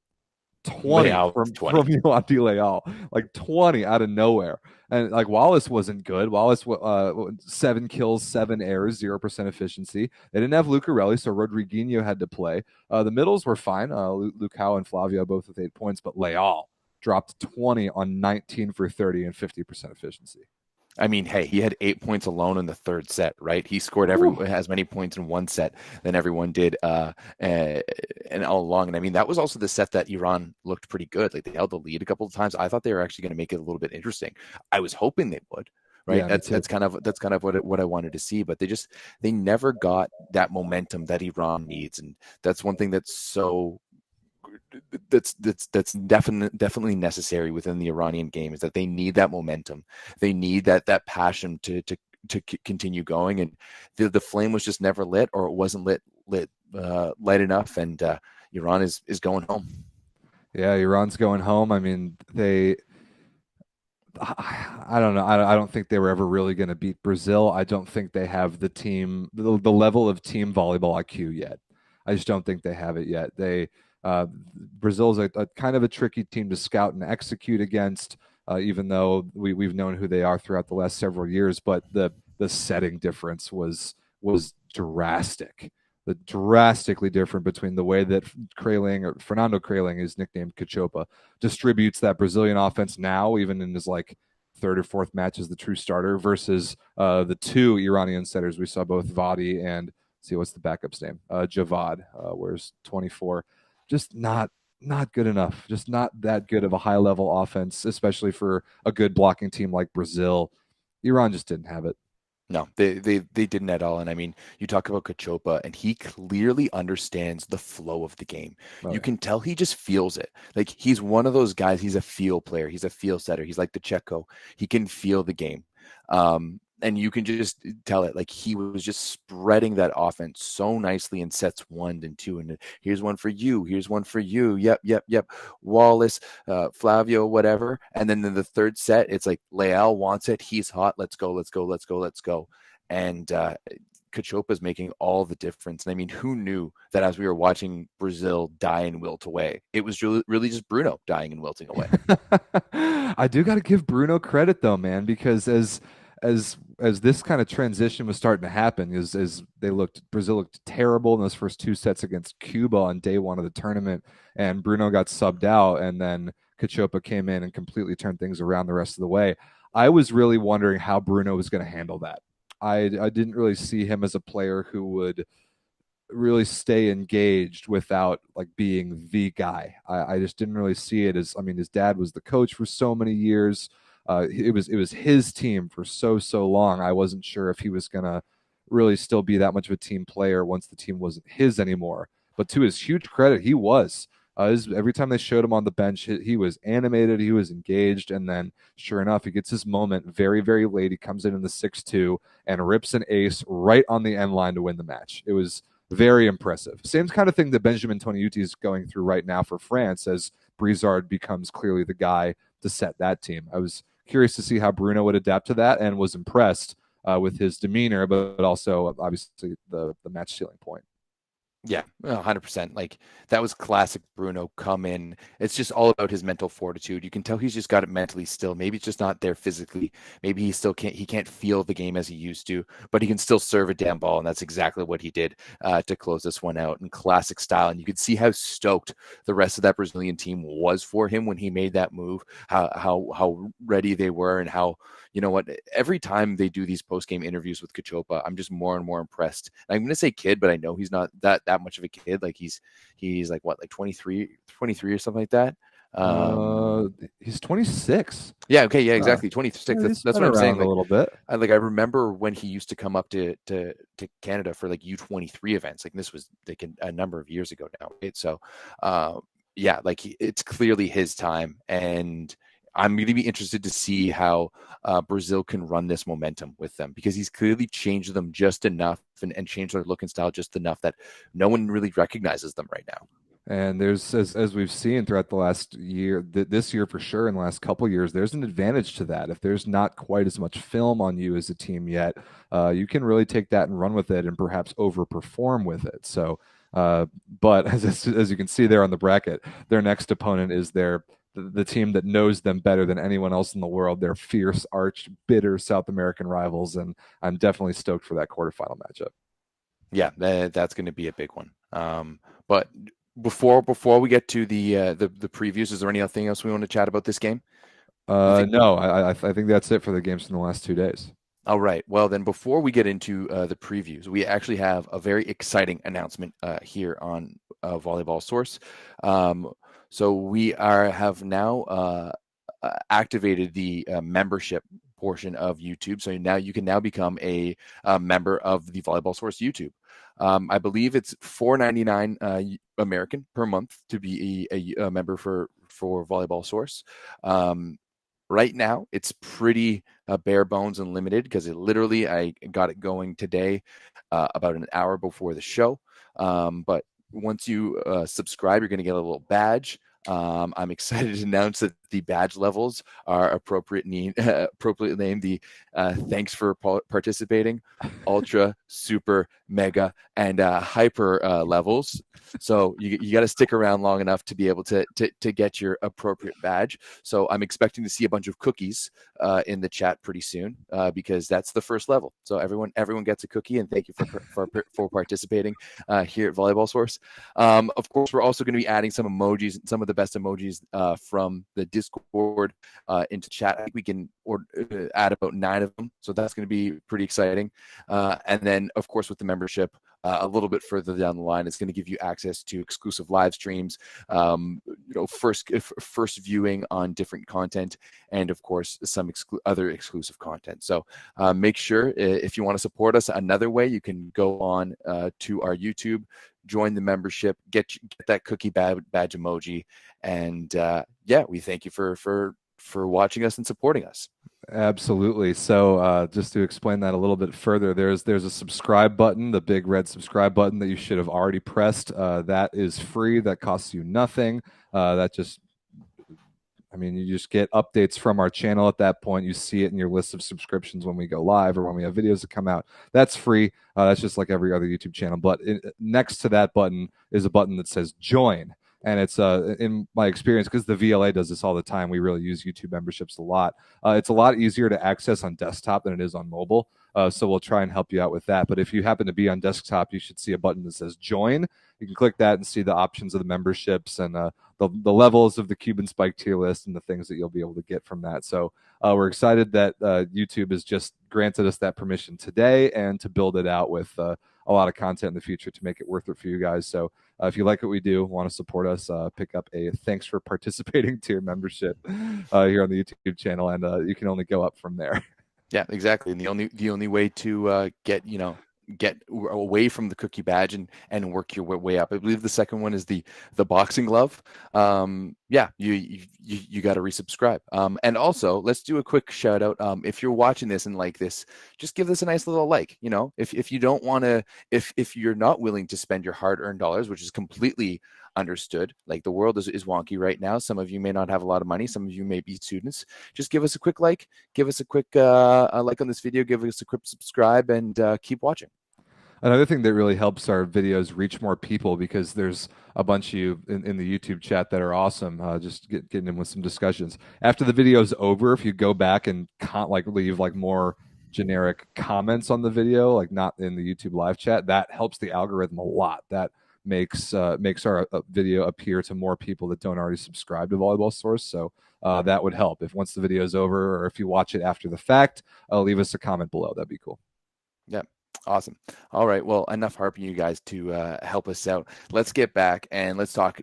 20 from Yoandi Leal, like 20 out of nowhere. And like Wallace wasn't good. Wallace 7 kills, 7 errors, 0% efficiency. They didn't have Lucarelli, so Rodriguinho had to play. The middles were fine. Lucao and Flavio both with 8 points, but Leal dropped 20 on 19 for 30 and 50% efficiency. I mean, hey, he had 8 points alone in the third set, right? He scored as many points in one set than everyone did, and all along. And I mean, that was also the set that Iran looked pretty good. Like they held the lead a couple of times. I thought they were actually going to make it a little bit interesting. I was hoping they would, right? Yeah, that's kind of what I wanted to see. But they never got that momentum that Iran needs, and that's one thing that's definitely necessary within the Iranian game, is that they need that momentum. They need that passion to continue going, and the flame was just never lit, or it wasn't lit light enough, and Iran is going home. Yeah, Iran's going home. I mean, I don't know. I don't think they were ever really going to beat Brazil. I don't think they have the level of team volleyball IQ yet. I just don't think they have it yet. Brazil is a kind of a tricky team to scout and execute against, even though we've known who they are throughout the last several years. But the setting difference was drastically different between the way that Fernando Kraling, is nicknamed Cachopa, distributes that Brazilian offense now, even in his like 3rd or 4th match as the true starter, versus the 2 Iranian setters we saw, both Vadi and, see what's the backup's name, Javad, wears 24. Just not good enough. Just not that good of a high level offense, especially for a good blocking team like Brazil. Iran just didn't have it. No, they didn't at all. And I mean, you talk about Cachopa, and he clearly understands the flow of the game. You can tell he just feels it. Like he's one of those guys. He's a feel player. He's a feel setter. He's like the Checo. He can feel the game. And you can just tell it, like he was just spreading that offense so nicely in sets 1 and 2. And here's one for you. Here's one for you. Yep. Wallace, Flavio, whatever. And then in the 3rd set, it's like Leal wants it. He's hot. Let's go. And Cachopa's making all the difference. And I mean, who knew that as we were watching Brazil die and wilt away, it was really just Bruno dying and wilting away. I do got to give Bruno credit though, man, because as this kind of transition was starting to happen, as Brazil looked terrible in those first 2 sets against Cuba on day 1 of the tournament, and Bruno got subbed out, and then Cachopa came in and completely turned things around the rest of the way. I was really wondering how Bruno was going to handle that. I didn't really see him as a player who would really stay engaged without like being the guy. I just didn't really see it as, I mean, his dad was the coach for so many years. It was his team for so long. I wasn't sure if he was gonna really still be that much of a team player once the team wasn't his anymore. But to his huge credit, he was. Every time they showed him on the bench, he was animated, he was engaged, and then sure enough, he gets his moment very, very late. He comes in the 6-2 and rips an ace right on the end line to win the match. It was very impressive. Same kind of thing that Benjamin Toniutti is going through right now for France, as Brizard becomes clearly the guy to set that team. I was curious to see how Bruno would adapt to that, and was impressed with his demeanor, but also obviously the match stealing point. Yeah, 100%. Like that was classic Bruno come in. It's just all about his mental fortitude. You can tell he's just got it mentally still. Maybe it's just not there physically. Maybe he can't feel the game as he used to, but he can still serve a damn ball. And that's exactly what he did to close this one out in classic style. And you could see how stoked the rest of that Brazilian team was for him when he made that move, how ready they were, and how, you know what, every time they do these post-game interviews with Cachopa, I'm just more and more impressed. And I'm going to say kid, but I know he's not that much of a kid. Like he's like what, like 23 or something like that. He's 26. Yeah. Okay. Yeah. Exactly. 26. Yeah, That's what I'm saying. A little bit. I remember when he used to come up to Canada for like U23 events. Like this was like a number of years ago now. Right? So, yeah, like it's clearly his time, and I'm going to be interested to see how Brazil can run this momentum with them, because he's clearly changed them just enough and changed their look and style just enough that no one really recognizes them right now. And there's, as we've seen throughout the last year, this year for sure, in the last couple of years, there's an advantage to that. If there's not quite as much film on you as a team yet, you can really take that and run with it and perhaps overperform with it. So, but as you can see there on the bracket, their next opponent is the team that knows them better than anyone else in the world. They're fierce, arch, bitter South American rivals, and I'm definitely stoked for that quarterfinal matchup. Yeah, that's going to be a big one. But before we get to the previews, is there anything else we want to chat about this game? No, I think that's it for the games from the last 2 days. All right. Well, then before we get into the previews, we actually have a very exciting announcement here on Volleyball Source. So we have now activated the membership portion of YouTube. So now you can now become a member of the Volleyball Source YouTube. I believe it's $4.99 American per month to be a member for Volleyball Source. Right now, it's pretty bare bones and limited, because I got it going today about an hour before the show. But once you subscribe, you're going to get a little badge. I'm excited to announce that the badge levels are appropriately named the thanks for participating, ultra, super, mega, and hyper levels. So you got to stick around long enough to be able to get your appropriate badge. So I'm expecting to see a bunch of cookies in the chat pretty soon, because that's the first level. So everyone gets a cookie, and thank you for participating here at Volleyball Source. Of course, we're also going to be adding some emojis, some of the best emojis from the Discord into chat. I think we can add about 9 of them, so that's going to be pretty exciting. And then, of course, with the membership, a little bit further down the line, it's going to give you access to exclusive live streams, first viewing on different content, and of course some other exclusive content. So make sure, if you want to support us another way, you can go on to our YouTube, join the membership, get that cookie badge emoji, and yeah, we thank you for watching us and supporting us. Absolutely. So just to explain that a little bit further, there's a subscribe button, the big red subscribe button that you should have already pressed. That is free. That costs you nothing. You just get updates from our channel at that point. You see it in your list of subscriptions when we go live or when we have videos that come out. That's free. That's just like every other YouTube channel. But next to that button is a button that says join. And it's in my experience, because the VLA does this all the time, we really use YouTube memberships a lot. It's a lot easier to access on desktop than it is on mobile. So we'll try and help you out with that. But if you happen to be on desktop, you should see a button that says join. You can click that and see the options of the memberships and the levels of the Cuban Spike tier list and the things that you'll be able to get from that. So we're excited that YouTube has just granted us that permission today, and to build it out with a lot of content in the future to make it worth it for you guys. So if you like what we do, want to support us, pick up a thanks for participating tier membership here on the YouTube channel, and you can only go up from there. Yeah, exactly. And the only way to get away from the cookie badge and work your way up, I believe the second one is the boxing glove. Yeah, you got to resubscribe. And also, let's do a quick shout out. If you're watching this and like this, just give this a nice little like. If you don't want to, if you're not willing to spend your hard-earned dollars, which is completely understood. Like, the world is wonky right now. Some of you may not have a lot of money. Some of you may be students. Just give us a quick like. Give us a quick like on this video. Give us a quick subscribe, and keep watching. Another thing that really helps our videos reach more people, because there's a bunch of you in the YouTube chat that are awesome. Just getting in with some discussions. After the video's over, if you go back and leave like more generic comments on the video, like not in the YouTube live chat, that helps the algorithm a lot. That makes our video appear to more people that don't already subscribe to Volleyball Source. So that would help if once the video is over, or if you watch it after the fact, leave us a comment below. That'd be cool. Yeah. Awesome. All right. Well, enough harping you guys to help us out. Let's get back and let's talk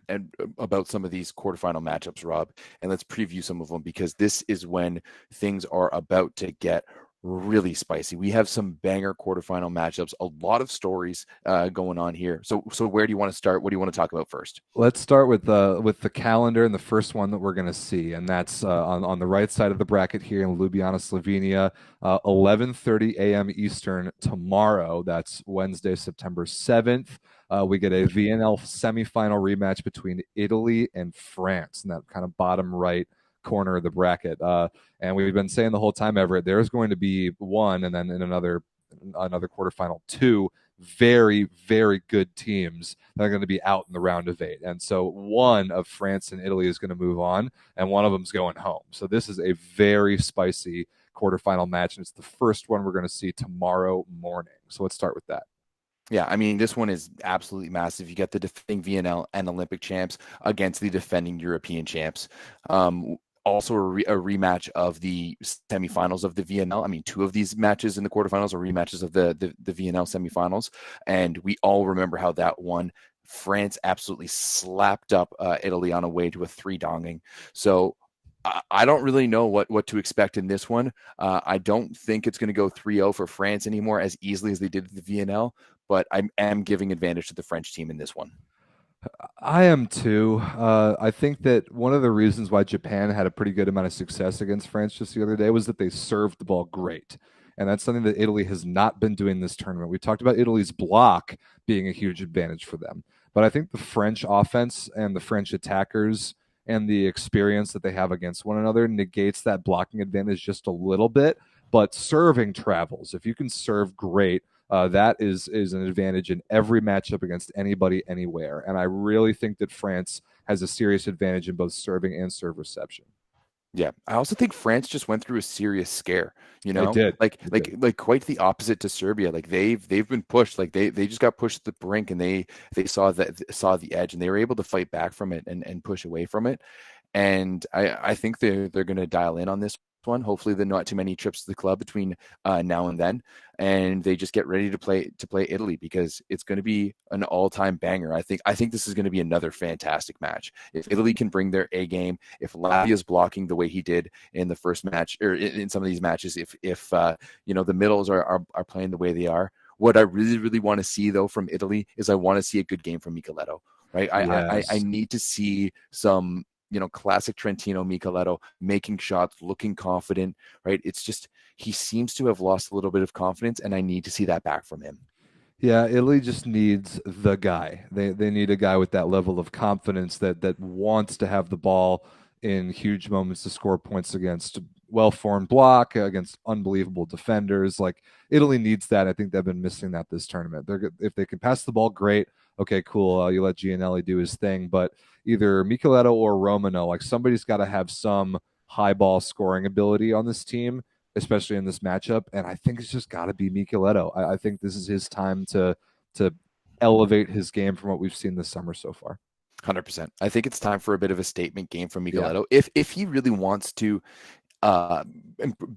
about some of these quarterfinal matchups, Rob, and let's preview some of them, because this is when things are about to get really spicy. We have some banger quarterfinal matchups, a lot of stories going on here. So where do you want to start? What do you want to talk about first? Let's start with the calendar, and the first one that we're going to see, and that's on the right side of the bracket here in Ljubljana, Slovenia, 11:30 a.m. Eastern tomorrow. That's Wednesday, September 7th. We get a VNL semifinal rematch between Italy and France in that kind of bottom right corner of the bracket. And we've been saying the whole time, Everett, there's going to be one, and then in another quarterfinal, two very, very good teams that are going to be out in the round of 8. And so one of France and Italy is going to move on, and one of them's going home. So this is a very spicy quarterfinal match, and it's the first one we're going to see tomorrow morning. So let's start with that. Yeah, I mean, this one is absolutely massive. You get the defending VNL and Olympic champs against the defending European champs. Also a rematch of the semifinals of the VNL. I mean, 2 of these matches in the quarterfinals are rematches of the VNL semifinals. And we all remember how that one, France absolutely slapped up Italy on a way to a 3-donging. So I don't really know what to expect in this one. I don't think it's going to go 3-0 for France anymore as easily as they did the VNL, but I am giving advantage to the French team in this one. I am too. I think that one of the reasons why Japan had a pretty good amount of success against France just the other day was that they served the ball great. And that's something that Italy has not been doing this tournament. We talked about Italy's block being a huge advantage for them. But I think the French offense and the French attackers and the experience that they have against one another negates that blocking advantage just a little bit. But serving travels. If you can serve great, that is an advantage in every matchup against anybody, anywhere. And I really think that France has a serious advantage in both serving and serve reception. Yeah, I also think France just went through a serious scare. You know, They did. like quite the opposite to Serbia. Like they've been pushed. Like they just got pushed to the brink, and they saw the edge, and they were able to fight back from it and push away from it. And I think they're going to dial in on this one. Hopefully, there are not too many trips to the club between now and then, and they just get ready to play Italy, because it's going to be an all-time banger. I think this is going to be another fantastic match. If Italy can bring their A game, if Lavia's blocking the way he did in the first match, or in some of these matches, if the middles are playing the way they are. What I really, really want to see, though, from Italy is I want to see a good game from Micheletto, right? Yes. I need to see some classic Trentino Micheletto making shots, looking confident, right? It's just, he seems to have lost a little bit of confidence, and I need to see that back from him. Yeah, Italy just needs the guy. They need a guy with that level of confidence that wants to have the ball in huge moments to score points against well-formed block, against unbelievable defenders. Like, Italy needs that. I think they've been missing that this tournament. If they can pass the ball, great. Okay, cool. You let Gianelli do his thing, but either Micheletto or Romano, like, somebody's got to have some high ball scoring ability on this team, especially in this matchup. And I think it's just got to be Micheletto. I think this is his time to elevate his game from what we've seen this summer so far. 100%. I think it's time for a bit of a statement game from Micheletto. Yeah. If he really wants to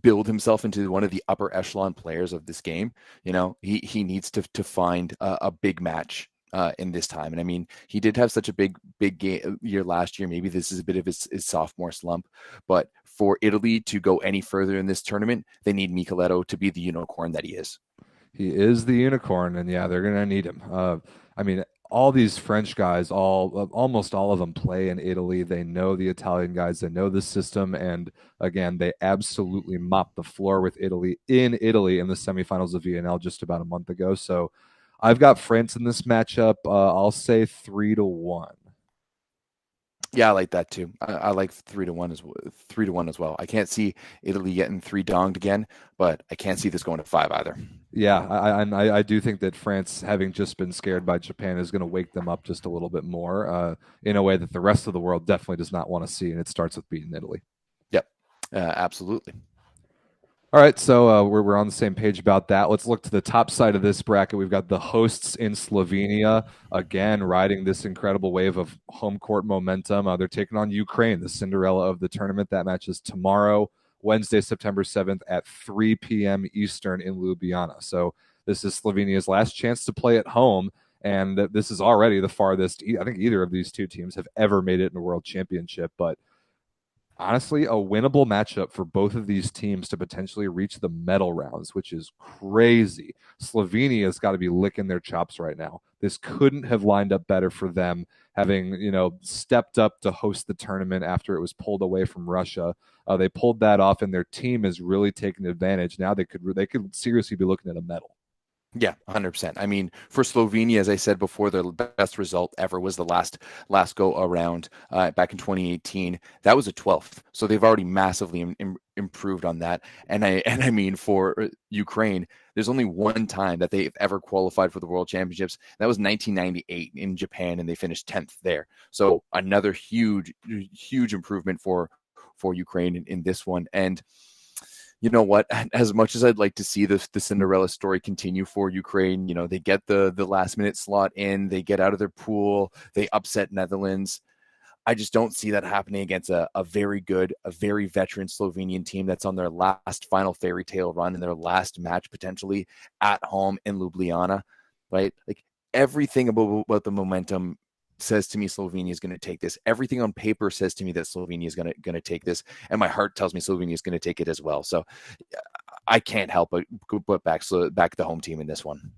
build himself into one of the upper echelon players of this game, he needs to find a big match in this time. And I mean, he did have such a big game year last year. Maybe this is a bit of his sophomore slump, but for Italy to go any further in this tournament, they need Micheletto to be the unicorn that he is. He is the unicorn, and yeah, they're gonna need him. I mean, all these French guys, almost all of them play in Italy. They know the Italian guys, they know the system, and again, they absolutely mopped the floor with Italy in the semifinals of VNL just about a month ago. So I've got France in this matchup. I'll say 3-1. Yeah, I like that too. I like 3-1 as 3-1 as well. I can't see Italy getting three donged again, but I can't see this going to five either. Yeah, I do think that France, having just been scared by Japan, is going to wake them up just a little bit more in a way that the rest of the world definitely does not want to see, and it starts with beating Italy. Yep, absolutely. All right, so we're on the same page about that. Let's look to the top side of this bracket. We've got the hosts in Slovenia, again, riding this incredible wave of home court momentum. They're taking on Ukraine, the Cinderella of the tournament. That match is tomorrow, Wednesday, September 7th at 3 p.m. Eastern in Ljubljana. So this is Slovenia's last chance to play at home, and this is already the farthest I think either of these two teams have ever made it in a world championship, but honestly, a winnable matchup for both of these teams to potentially reach the medal rounds, which is crazy. Slovenia's got to be licking their chops right now. This couldn't have lined up better for them, having stepped up to host the tournament after it was pulled away from Russia. They pulled that off, and their team is really taking advantage. Now they could seriously be looking at a medal. Yeah, 100%. I mean, for Slovenia, as I said before, their best result ever was the last go around back in 2018. That was a 12th, so they've already massively improved on that. And I mean, for Ukraine, there's only one time that they've ever qualified for the World Championships. That was 1998 in Japan, and they finished 10th there. So another huge improvement for Ukraine in this one. And you know what? As much as I'd like to see the Cinderella story continue for Ukraine, they get the last minute slot in, they get out of their pool, they upset Netherlands. I just don't see that happening against a very good, a very veteran Slovenian team that's on their last final fairy tale run and their last match potentially at home in Ljubljana, right? Like everything about the momentum says to me Slovenia is going to take this. Everything on paper says to me that Slovenia is going to take this, and my heart tells me Slovenia is going to take it as well. So I can't help but put back the home team in this one.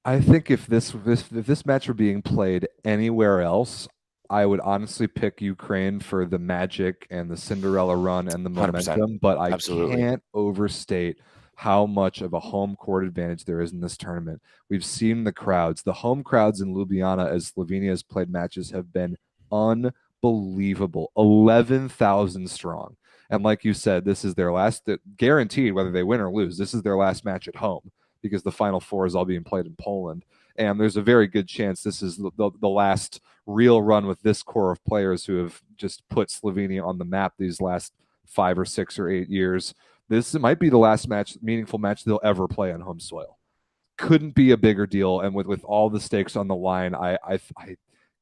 I think if this match were being played anywhere else, I would honestly pick Ukraine for the magic and the Cinderella run and the 100%. momentum, but I Absolutely. can't overstate how much of a home court advantage there is in this tournament. We've seen the crowds. The home crowds in Ljubljana, as Slovenia has played matches, have been unbelievable. 11,000 strong. And like you said, this is their last, guaranteed, whether they win or lose, this is their last match at home because the Final Four is all being played in Poland. And there's a very good chance this is the last real run with this core of players who have just put Slovenia on the map these last 5 or 6 or 8 years. This might be the last meaningful match they'll ever play on home soil. Couldn't be a bigger deal. And with all the stakes on the line, I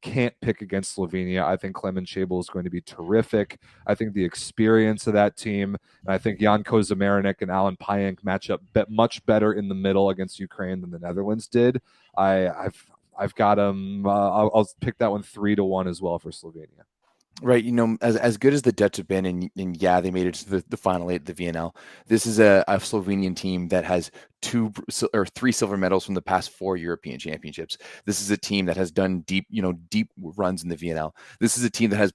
can't pick against Slovenia. I think Klemen Chabel is going to be terrific. I think the experience of that team, and I think Jan Kozamarinik and Alan Pajenk match up much better in the middle against Ukraine than the Netherlands did. I've got them. I'll pick that one 3-1 as well for Slovenia. Right, as good as the Dutch have been, and yeah, they made it to the final 8 at the VNL. This is a Slovenian team that has 2 or 3 silver medals from the past 4 European championships. This is a team that has done deep runs in the VNL. This is a team that has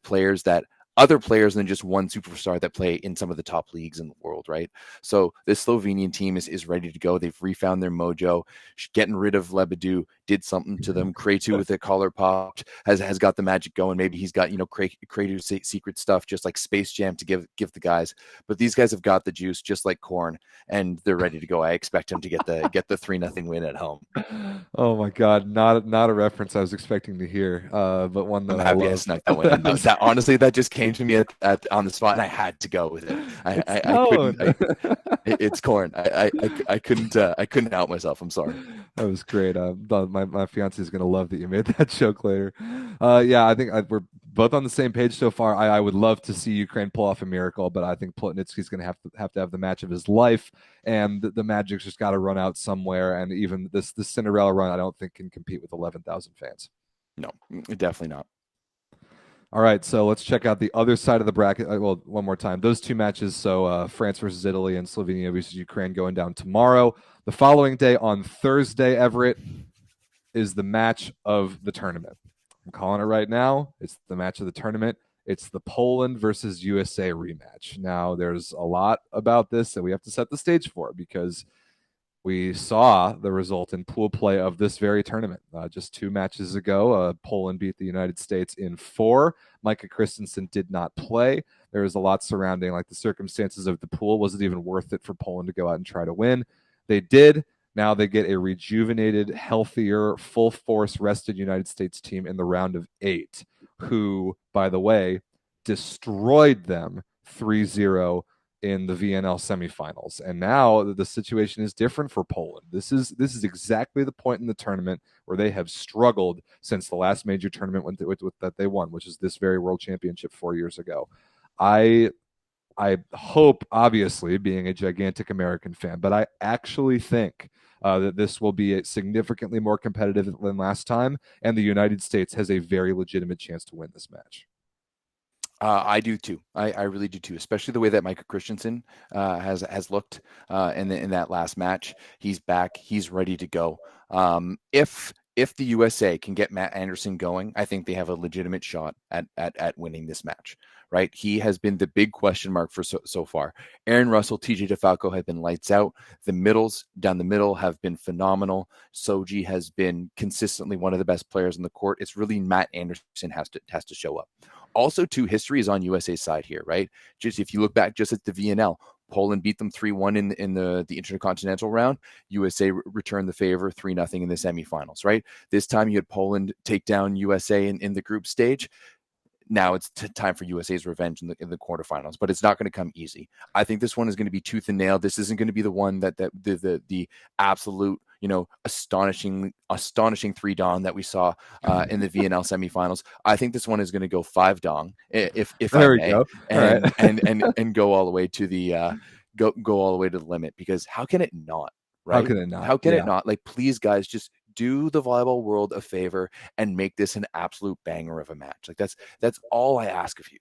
other players than just one superstar that play in some of the top leagues in the world, right? So this Slovenian team is ready to go. They've refound their mojo. Getting rid of Lebedew did something to them. Cretu with a collar popped has got the magic going. Maybe he's got Cretu's secret stuff, just like Space Jam to give the guys. But these guys have got the juice, just like corn, and they're ready to go. I expect them to get the 3-0 win at home. Oh my God, not a reference I was expecting to hear, but one that I'm happy I I snuck that one in. Honestly, that just came to me on the spot, and I had to go with it. I couldn't. It's corn. I couldn't help myself. I'm sorry. That was great. My fiance is gonna love that you made that joke later. Yeah, I think we're both on the same page so far. I would love to see Ukraine pull off a miracle, but I think Plotnitsky's gonna have to have the match of his life, and the Magic's just got to run out somewhere. And even this Cinderella run, I don't think can compete with 11,000 fans. No, definitely not. All right, so let's check out the other side of the bracket. Well, one more time. Those 2 matches, so France versus Italy and Slovenia versus Ukraine going down tomorrow. The following day on Thursday, Everett, is the match of the tournament. I'm calling it right now. It's the match of the tournament. It's the Poland versus USA rematch. Now, there's a lot about this that we have to set the stage for because We saw the result in pool play of this very tournament. Just 2 matches ago, Poland beat the United States in 4. Micah Christensen did not play. There was a lot surrounding, like the circumstances of the pool. Was it even worth it for Poland to go out and try to win? They did. Now they get a rejuvenated, healthier, full force rested United States team in the round of 8, who, by the way, destroyed them 3-0 in the VNL semifinals. And now the situation is different for Poland. This is exactly the point in the tournament where they have struggled since the last major tournament that they won, which is this very World Championship 4 years ago. I hope, obviously, being a gigantic American fan, but I actually think that this will be significantly more competitive than last time, and the United States has a very legitimate chance to win this match. I do too. I really do too, especially the way that Micah Christensen has looked in that last match. He's back. He's ready to go. If the USA can get Matt Anderson going, I think they have a legitimate shot at winning this match. Right? He has been the big question mark for so far. Aaron Russell, TJ DeFalco have been lights out. The middles down the middle have been phenomenal. Soji has been consistently one of the best players on the court. It's really Matt Anderson has to show up. Also, too, history is on USA's side here, right? Just if you look back just at the VNL, Poland beat them 3-1 in the intercontinental round. USA returned the favor 3-0 in the semifinals, right? This time you had Poland take down USA in the group stage. Now it's time for USA's revenge in the quarterfinals, but it's not going to come easy. I think this one is going to be tooth and nail. This isn't going to be the one that the absolute, astonishing 3-dong that we saw in the VNL semifinals. I think this one is going to go 5-dong, if there I we may, go. and go all the way to the go all the way to the limit, because how can it not? Right? How can it not? How can it not? Like, please, guys, just do the volleyball world a favor and make this an absolute banger of a match. Like, that's all I ask of you.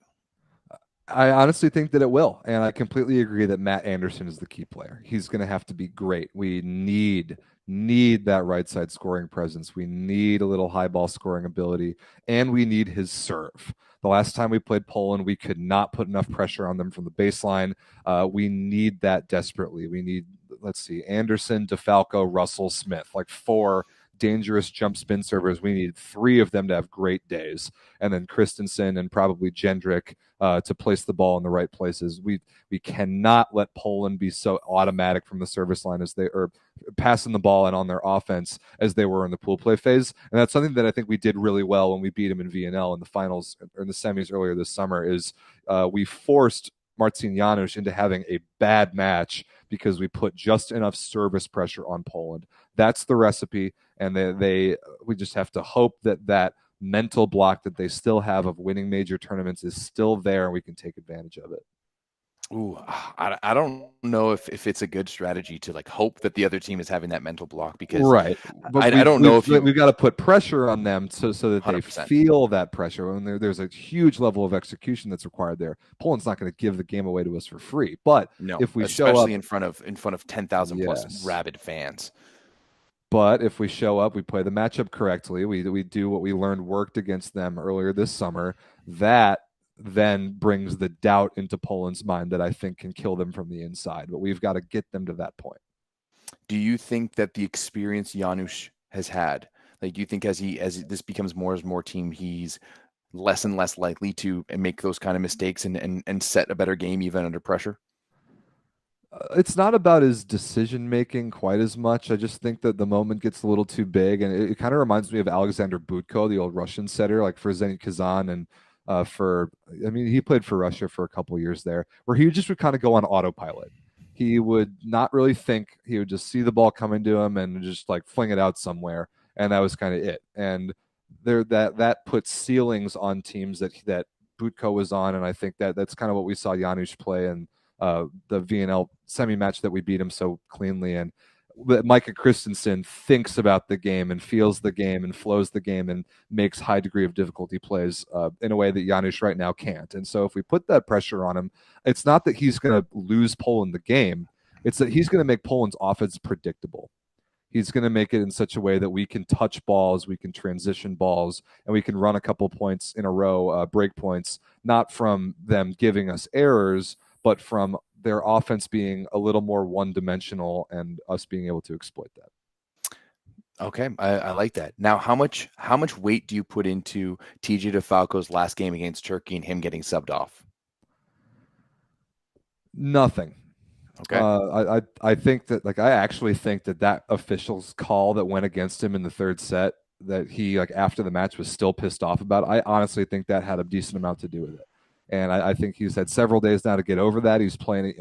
I honestly think that it will, and I completely agree that Matt Anderson is the key player. He's going to have to be great. We need that right side scoring presence. We need a little high ball scoring ability, and we need his serve. The last time we played Poland, we could not put enough pressure on them from the baseline. We need that desperately. We need, Anderson, DeFalco, Russell, Smith, like 4 dangerous jump spin servers. We need 3 of them to have great days, and then Christensen and probably Jendrik to place the ball in the right places. We cannot let Poland be so automatic from the service line as they are passing the ball and on their offense as they were in the pool play phase. And that's something that I think we did really well when we beat them in VNL in the finals or in the semis earlier this summer. Is we forced Marcin Janusz into having a bad match because we put just enough service pressure on Poland. That's the recipe, and we just have to hope that mental block that they still have of winning major tournaments is still there, and we can take advantage of it. Ooh, I don't know if it's a good strategy to hope that the other team is having that mental block, because right. But I don't know if we've got to put pressure on them so that 100%. they feel that pressure. And there's a huge level of execution that's required there. Poland's not going to give the game away to us for free, but no, if we especially show up in front of 10,000 plus rabid fans. But if we show up, we play the matchup correctly, we do what we learned worked against them earlier this summer, that then brings the doubt into Poland's mind that I think can kill them from the inside. But we've got to get them to that point. Do you think that the experience Janusz has had, do you think as this becomes more and more team, he's less and less likely to make those kind of mistakes and set a better game even under pressure? It's not about his decision making quite as much. I just think that the moment gets a little too big, and it kind of reminds me of Alexander Butko, the old Russian setter, like for Zenit Kazan, and he played for Russia for a couple of years there, where he would kind of go on autopilot. He would not really think. He would just see the ball coming to him and just fling it out somewhere, and that was kind of it. And that puts ceilings on teams that Butko was on, and I think that's kind of what we saw Janusz play in the VNL semi-match that we beat him so cleanly. And Micah Christensen thinks about the game and feels the game and flows the game and makes high degree of difficulty plays in a way that Janusz right now can't. And so if we put that pressure on him, it's not that he's going to lose Poland the game. It's that he's going to make Poland's offense predictable. He's going to make it in such a way that we can touch balls, we can transition balls, and we can run a couple points in a row, break points, not from them giving us errors, but from their offense being a little more one-dimensional and us being able to exploit that. Okay, I like that. Now, how much weight do you put into TJ DeFalco's last game against Turkey and him getting subbed off? Nothing. Okay. I think that I actually think that official's call that went against him in the third set, that he after the match was still pissed off about. I honestly think that had a decent amount to do with it, and I think he's had several days now to get over that. He's playing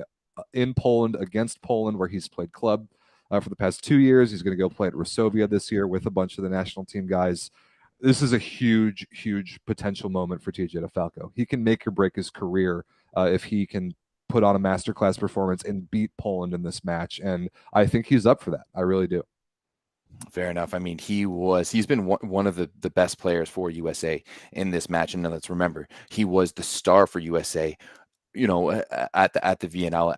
in Poland against Poland, where he's played club for the past 2 years. He's going to go play at Resovia this year with a bunch of the national team guys. This is a huge, huge potential moment for TJ DeFalco. He can make or break his career if he can put on a masterclass performance and beat Poland in this match. And I think he's up for that. I really do. Fair enough. I mean, he's been one of the best players for USA in this match. And let's remember, he was the star for USA, at the VNL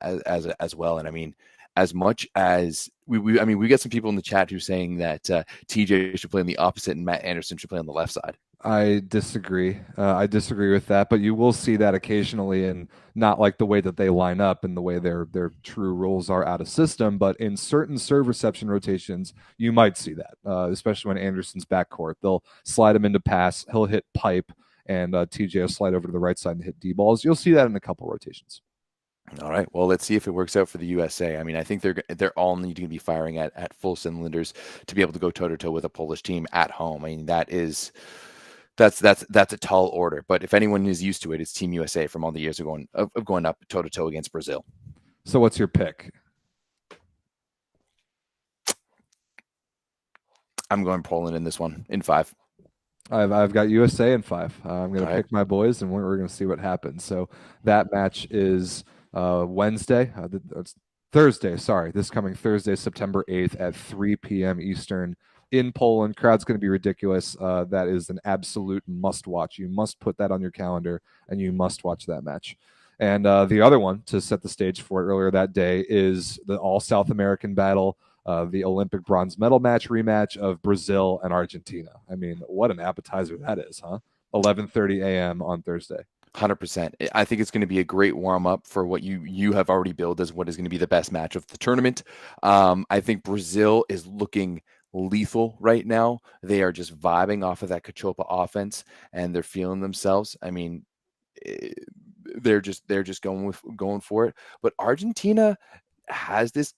as well. And I mean, as much as we get some people in the chat who's saying that TJ should play on the opposite and Matt Anderson should play on the left side. I disagree. I disagree with that, but you will see that occasionally, and not like the way that they line up and the way their true rules are out of system. But in certain serve reception rotations, you might see that, especially when Anderson's backcourt. They'll slide him into pass, he'll hit pipe, and TJ will slide over to the right side and hit D balls. You'll see that in a couple rotations. All right. Well, let's see if it works out for the USA. I mean, I think they're all needing to be firing at full cylinders to be able to go toe to toe with a Polish team at home. I mean, that's a tall order. But if anyone is used to it, it's Team USA from all the years of going up toe to toe against Brazil. So, what's your pick? I'm going Poland in this one in 5. I've got USA in 5. I'm going to pick my boys, and we're going to see what happens. So that match is Wednesday. It's Thursday. Sorry, this coming Thursday, September 8th at 3 p.m. Eastern in Poland. Crowd's going to be ridiculous. That is an absolute must-watch. You must put that on your calendar, and you must watch that match. And the other one to set the stage for it earlier that day is the all-South American battle. The Olympic bronze medal match rematch of Brazil and Argentina. I mean, what an appetizer that is, huh? 11:30 a.m. on Thursday. 100%. I think it's going to be a great warm-up for what you have already built as what is going to be the best match of the tournament. I think Brazil is looking lethal right now. They are just vibing off of that Cachopa offense, and they're feeling themselves. I mean, they're just going for it. But Argentina has this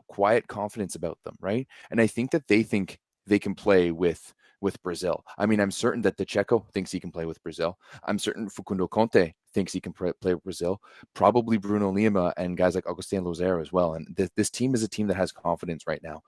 quiet confidence about them, right? And I think that they think they can play with Brazil. I mean, I'm certain that Checo thinks he can play with Brazil. I'm certain Facundo Conte thinks he can play with Brazil. Probably Bruno Lima and guys like Agustin Lozero as well. And this team is a team that has confidence right now.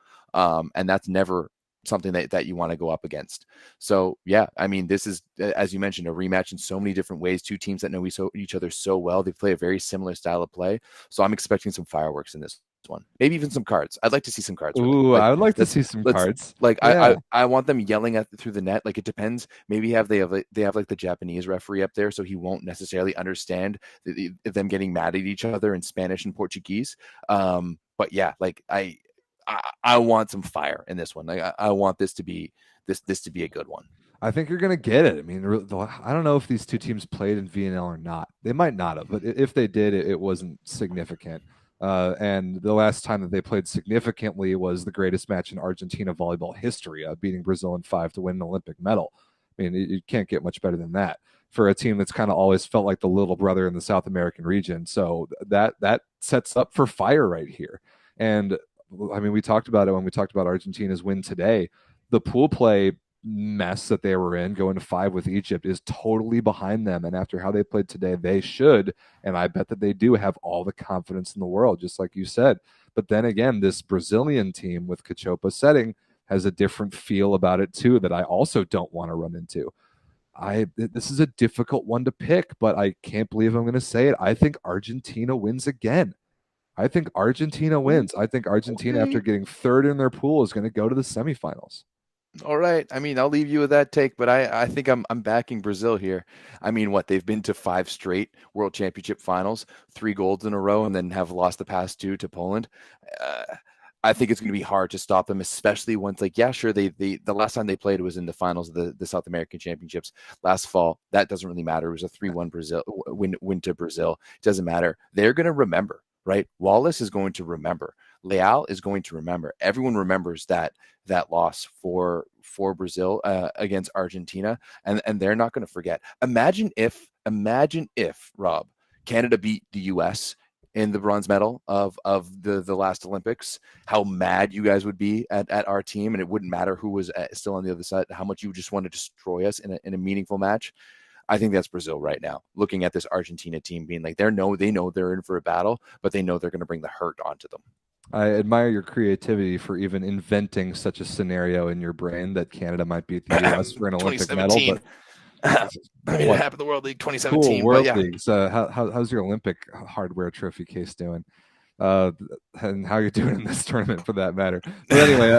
And that's never something that you want to go up against. So yeah, I mean, this is, as you mentioned, a rematch in so many different ways. Two teams that know each other so well. They play a very similar style of play. So I'm expecting some fireworks in this one. Maybe even some cards. I'd like to see some cards. Ooh, I would like to see some cards. I want them yelling through the net. Like, it depends. Maybe they have like the Japanese referee up there, so he won't necessarily understand them getting mad at each other in Spanish and Portuguese. But yeah, like I want some fire in this one. Like, I want this to be a good one. I think you're going to get it. I mean, I don't know if these two teams played in VNL or not. They might not have, but if they did, it wasn't significant. And the last time that they played significantly was the greatest match in Argentina volleyball history, beating Brazil in 5 to win an Olympic medal. I mean, you can't get much better than that for a team that's kind of always felt like the little brother in the South American region. So that sets up for fire right here. And I mean, we talked about it when we talked about Argentina's win today. The pool play mess that they were in, going to 5 with Egypt, is totally behind them. And after how they played today, they should, and I bet that they do, have all the confidence in the world, just like you said. But then again, this Brazilian team with Cachopa setting has a different feel about it too that I also don't want to run into. This is a difficult one to pick, but I can't believe I'm going to say it. I think Argentina wins again. I think Argentina wins. I think Argentina, after getting 3rd in their pool, is going to go to the semifinals. All right. I mean, I'll leave you with that take, but I think I'm backing Brazil here. I mean, they've been to 5 straight World Championship finals, 3 golds in a row, and then have lost the past 2 to Poland. I think it's going to be hard to stop them, especially once, like, yeah, sure, the last time they played was in the finals of the South American Championships last fall. That doesn't really matter. It was a 3-1 Brazil win to Brazil. It doesn't matter. They're going to remember right? Wallace is going to remember. Leal is going to remember. Everyone remembers that loss for Brazil against Argentina, and they're not going to forget. Imagine if Rob, Canada beat the U.S. in the bronze medal of the last Olympics, how mad you guys would be at our team, and it wouldn't matter who was still on the other side, how much you just want to destroy us in a meaningful match. I think that's Brazil right now, looking at this Argentina team being like, they know they're in for a battle, but they know they're going to bring the hurt onto them. I admire your creativity for even inventing such a scenario in your brain that Canada might beat the U.S. for an Olympic medal. But I mean, it happened in the World League 2017. Cool, World but yeah. Leagues. How's your Olympic hardware trophy case doing? And how you're doing in this tournament, for that matter. But anyway,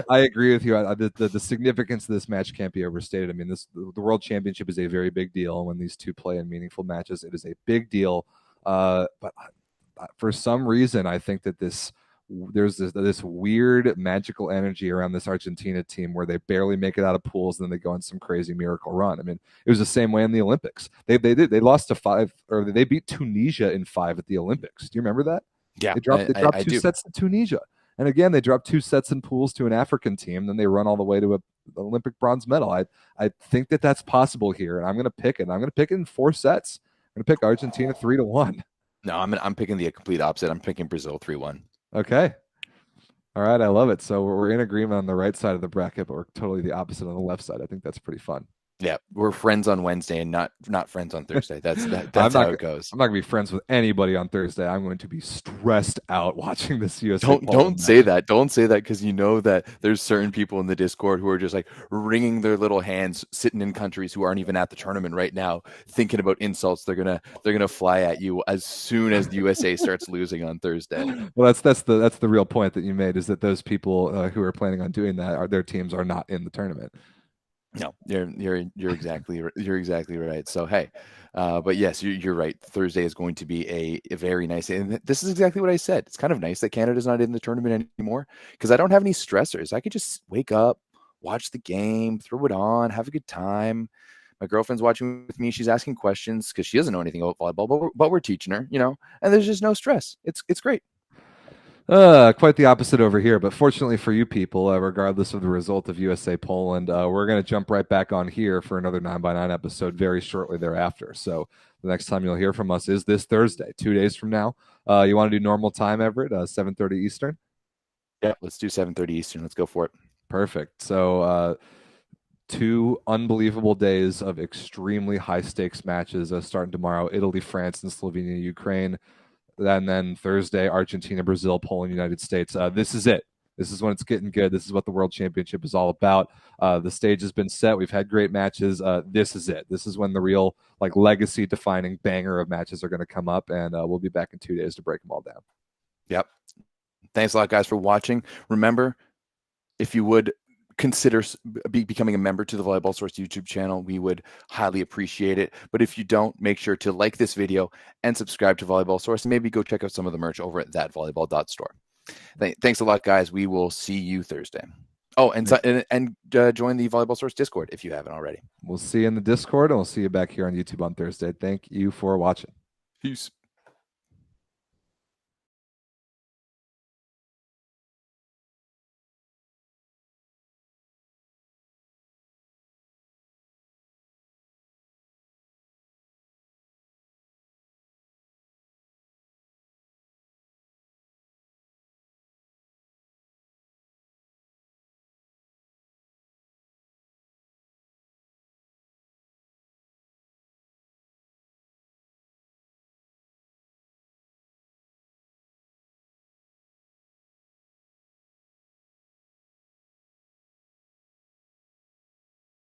I agree with you. The significance of this match can't be overstated. I mean, the World Championship is a very big deal. When these two play in meaningful matches, it is a big deal. But for some reason, I think that there's this weird magical energy around this Argentina team where they barely make it out of pools and then they go on some crazy miracle run. I mean, it was the same way in the Olympics. They lost to 5, or they beat Tunisia in 5 at the Olympics. Do you remember that? Yeah, they dropped 2 sets to Tunisia, and again they dropped 2 sets in pools to an African team. Then they run all the way to an Olympic bronze medal. I think that's possible here, and I'm going to pick it. I'm going to pick it in 4 sets. I'm going to pick Argentina 3-1. No, I'm picking the complete opposite. I'm picking Brazil 3-1. Okay. All right, I love it. So we're in agreement on the right side of the bracket, but we're totally the opposite on the left side. I think that's pretty fun. Yeah, we're friends on Wednesday and not friends on Thursday. That's how it goes. I'm not gonna be friends with anybody on Thursday. I'm going to be stressed out watching this USA. Don't say that. Don't say that, because you know that there's certain people in the Discord who are just like wringing their little hands, sitting in countries who aren't even at the tournament right now, thinking about insults they're gonna fly at you as soon as the USA starts losing on Thursday. Well, that's the real point that you made, is that those people who are planning on doing that, their teams are not in the tournament. No, you're exactly right. So hey, but yes, you're right. Thursday is going to be a very nice day, and this is exactly what I said. It's kind of nice that Canada's not in the tournament anymore, because I don't have any stressors. I could just wake up, watch the game, throw it on, have a good time. My girlfriend's watching with me. She's asking questions because she doesn't know anything about volleyball, but we're teaching her, and there's just no stress. It's great. Quite the opposite over here, but fortunately for you people, regardless of the result of USA Poland, we're going to jump right back on here for another 9x9 episode very shortly thereafter. So the next time you'll hear from us is this Thursday, 2 days from now. You want to do normal time, Everett, 7:30 Eastern? Yeah, let's do 7:30 Eastern. Let's go for it. Perfect. So 2 unbelievable days of extremely high stakes matches starting tomorrow: Italy, France, and Slovenia, Ukraine. And then Thursday, Argentina, Brazil, Poland, United States. This is it. This is when it's getting good. This is what the World Championship is all about. The stage has been set. We've had great matches. This is it. This is when the real legacy-defining banger of matches are going to come up, and we'll be back in 2 days to break them all down. Yep. Thanks a lot, guys, for watching. Remember, if you would consider becoming a member to the Volleyball Source YouTube channel, we would highly appreciate it. But if you don't, make sure to like this video and subscribe to Volleyball Source, and maybe go check out some of the merch over at thatvolleyball.store. Thanks a lot, guys. We will see you Thursday. Oh, and join the Volleyball Source Discord if you haven't already. We'll see you in the Discord, and we'll see you back here on YouTube on Thursday. Thank you for watching. Peace.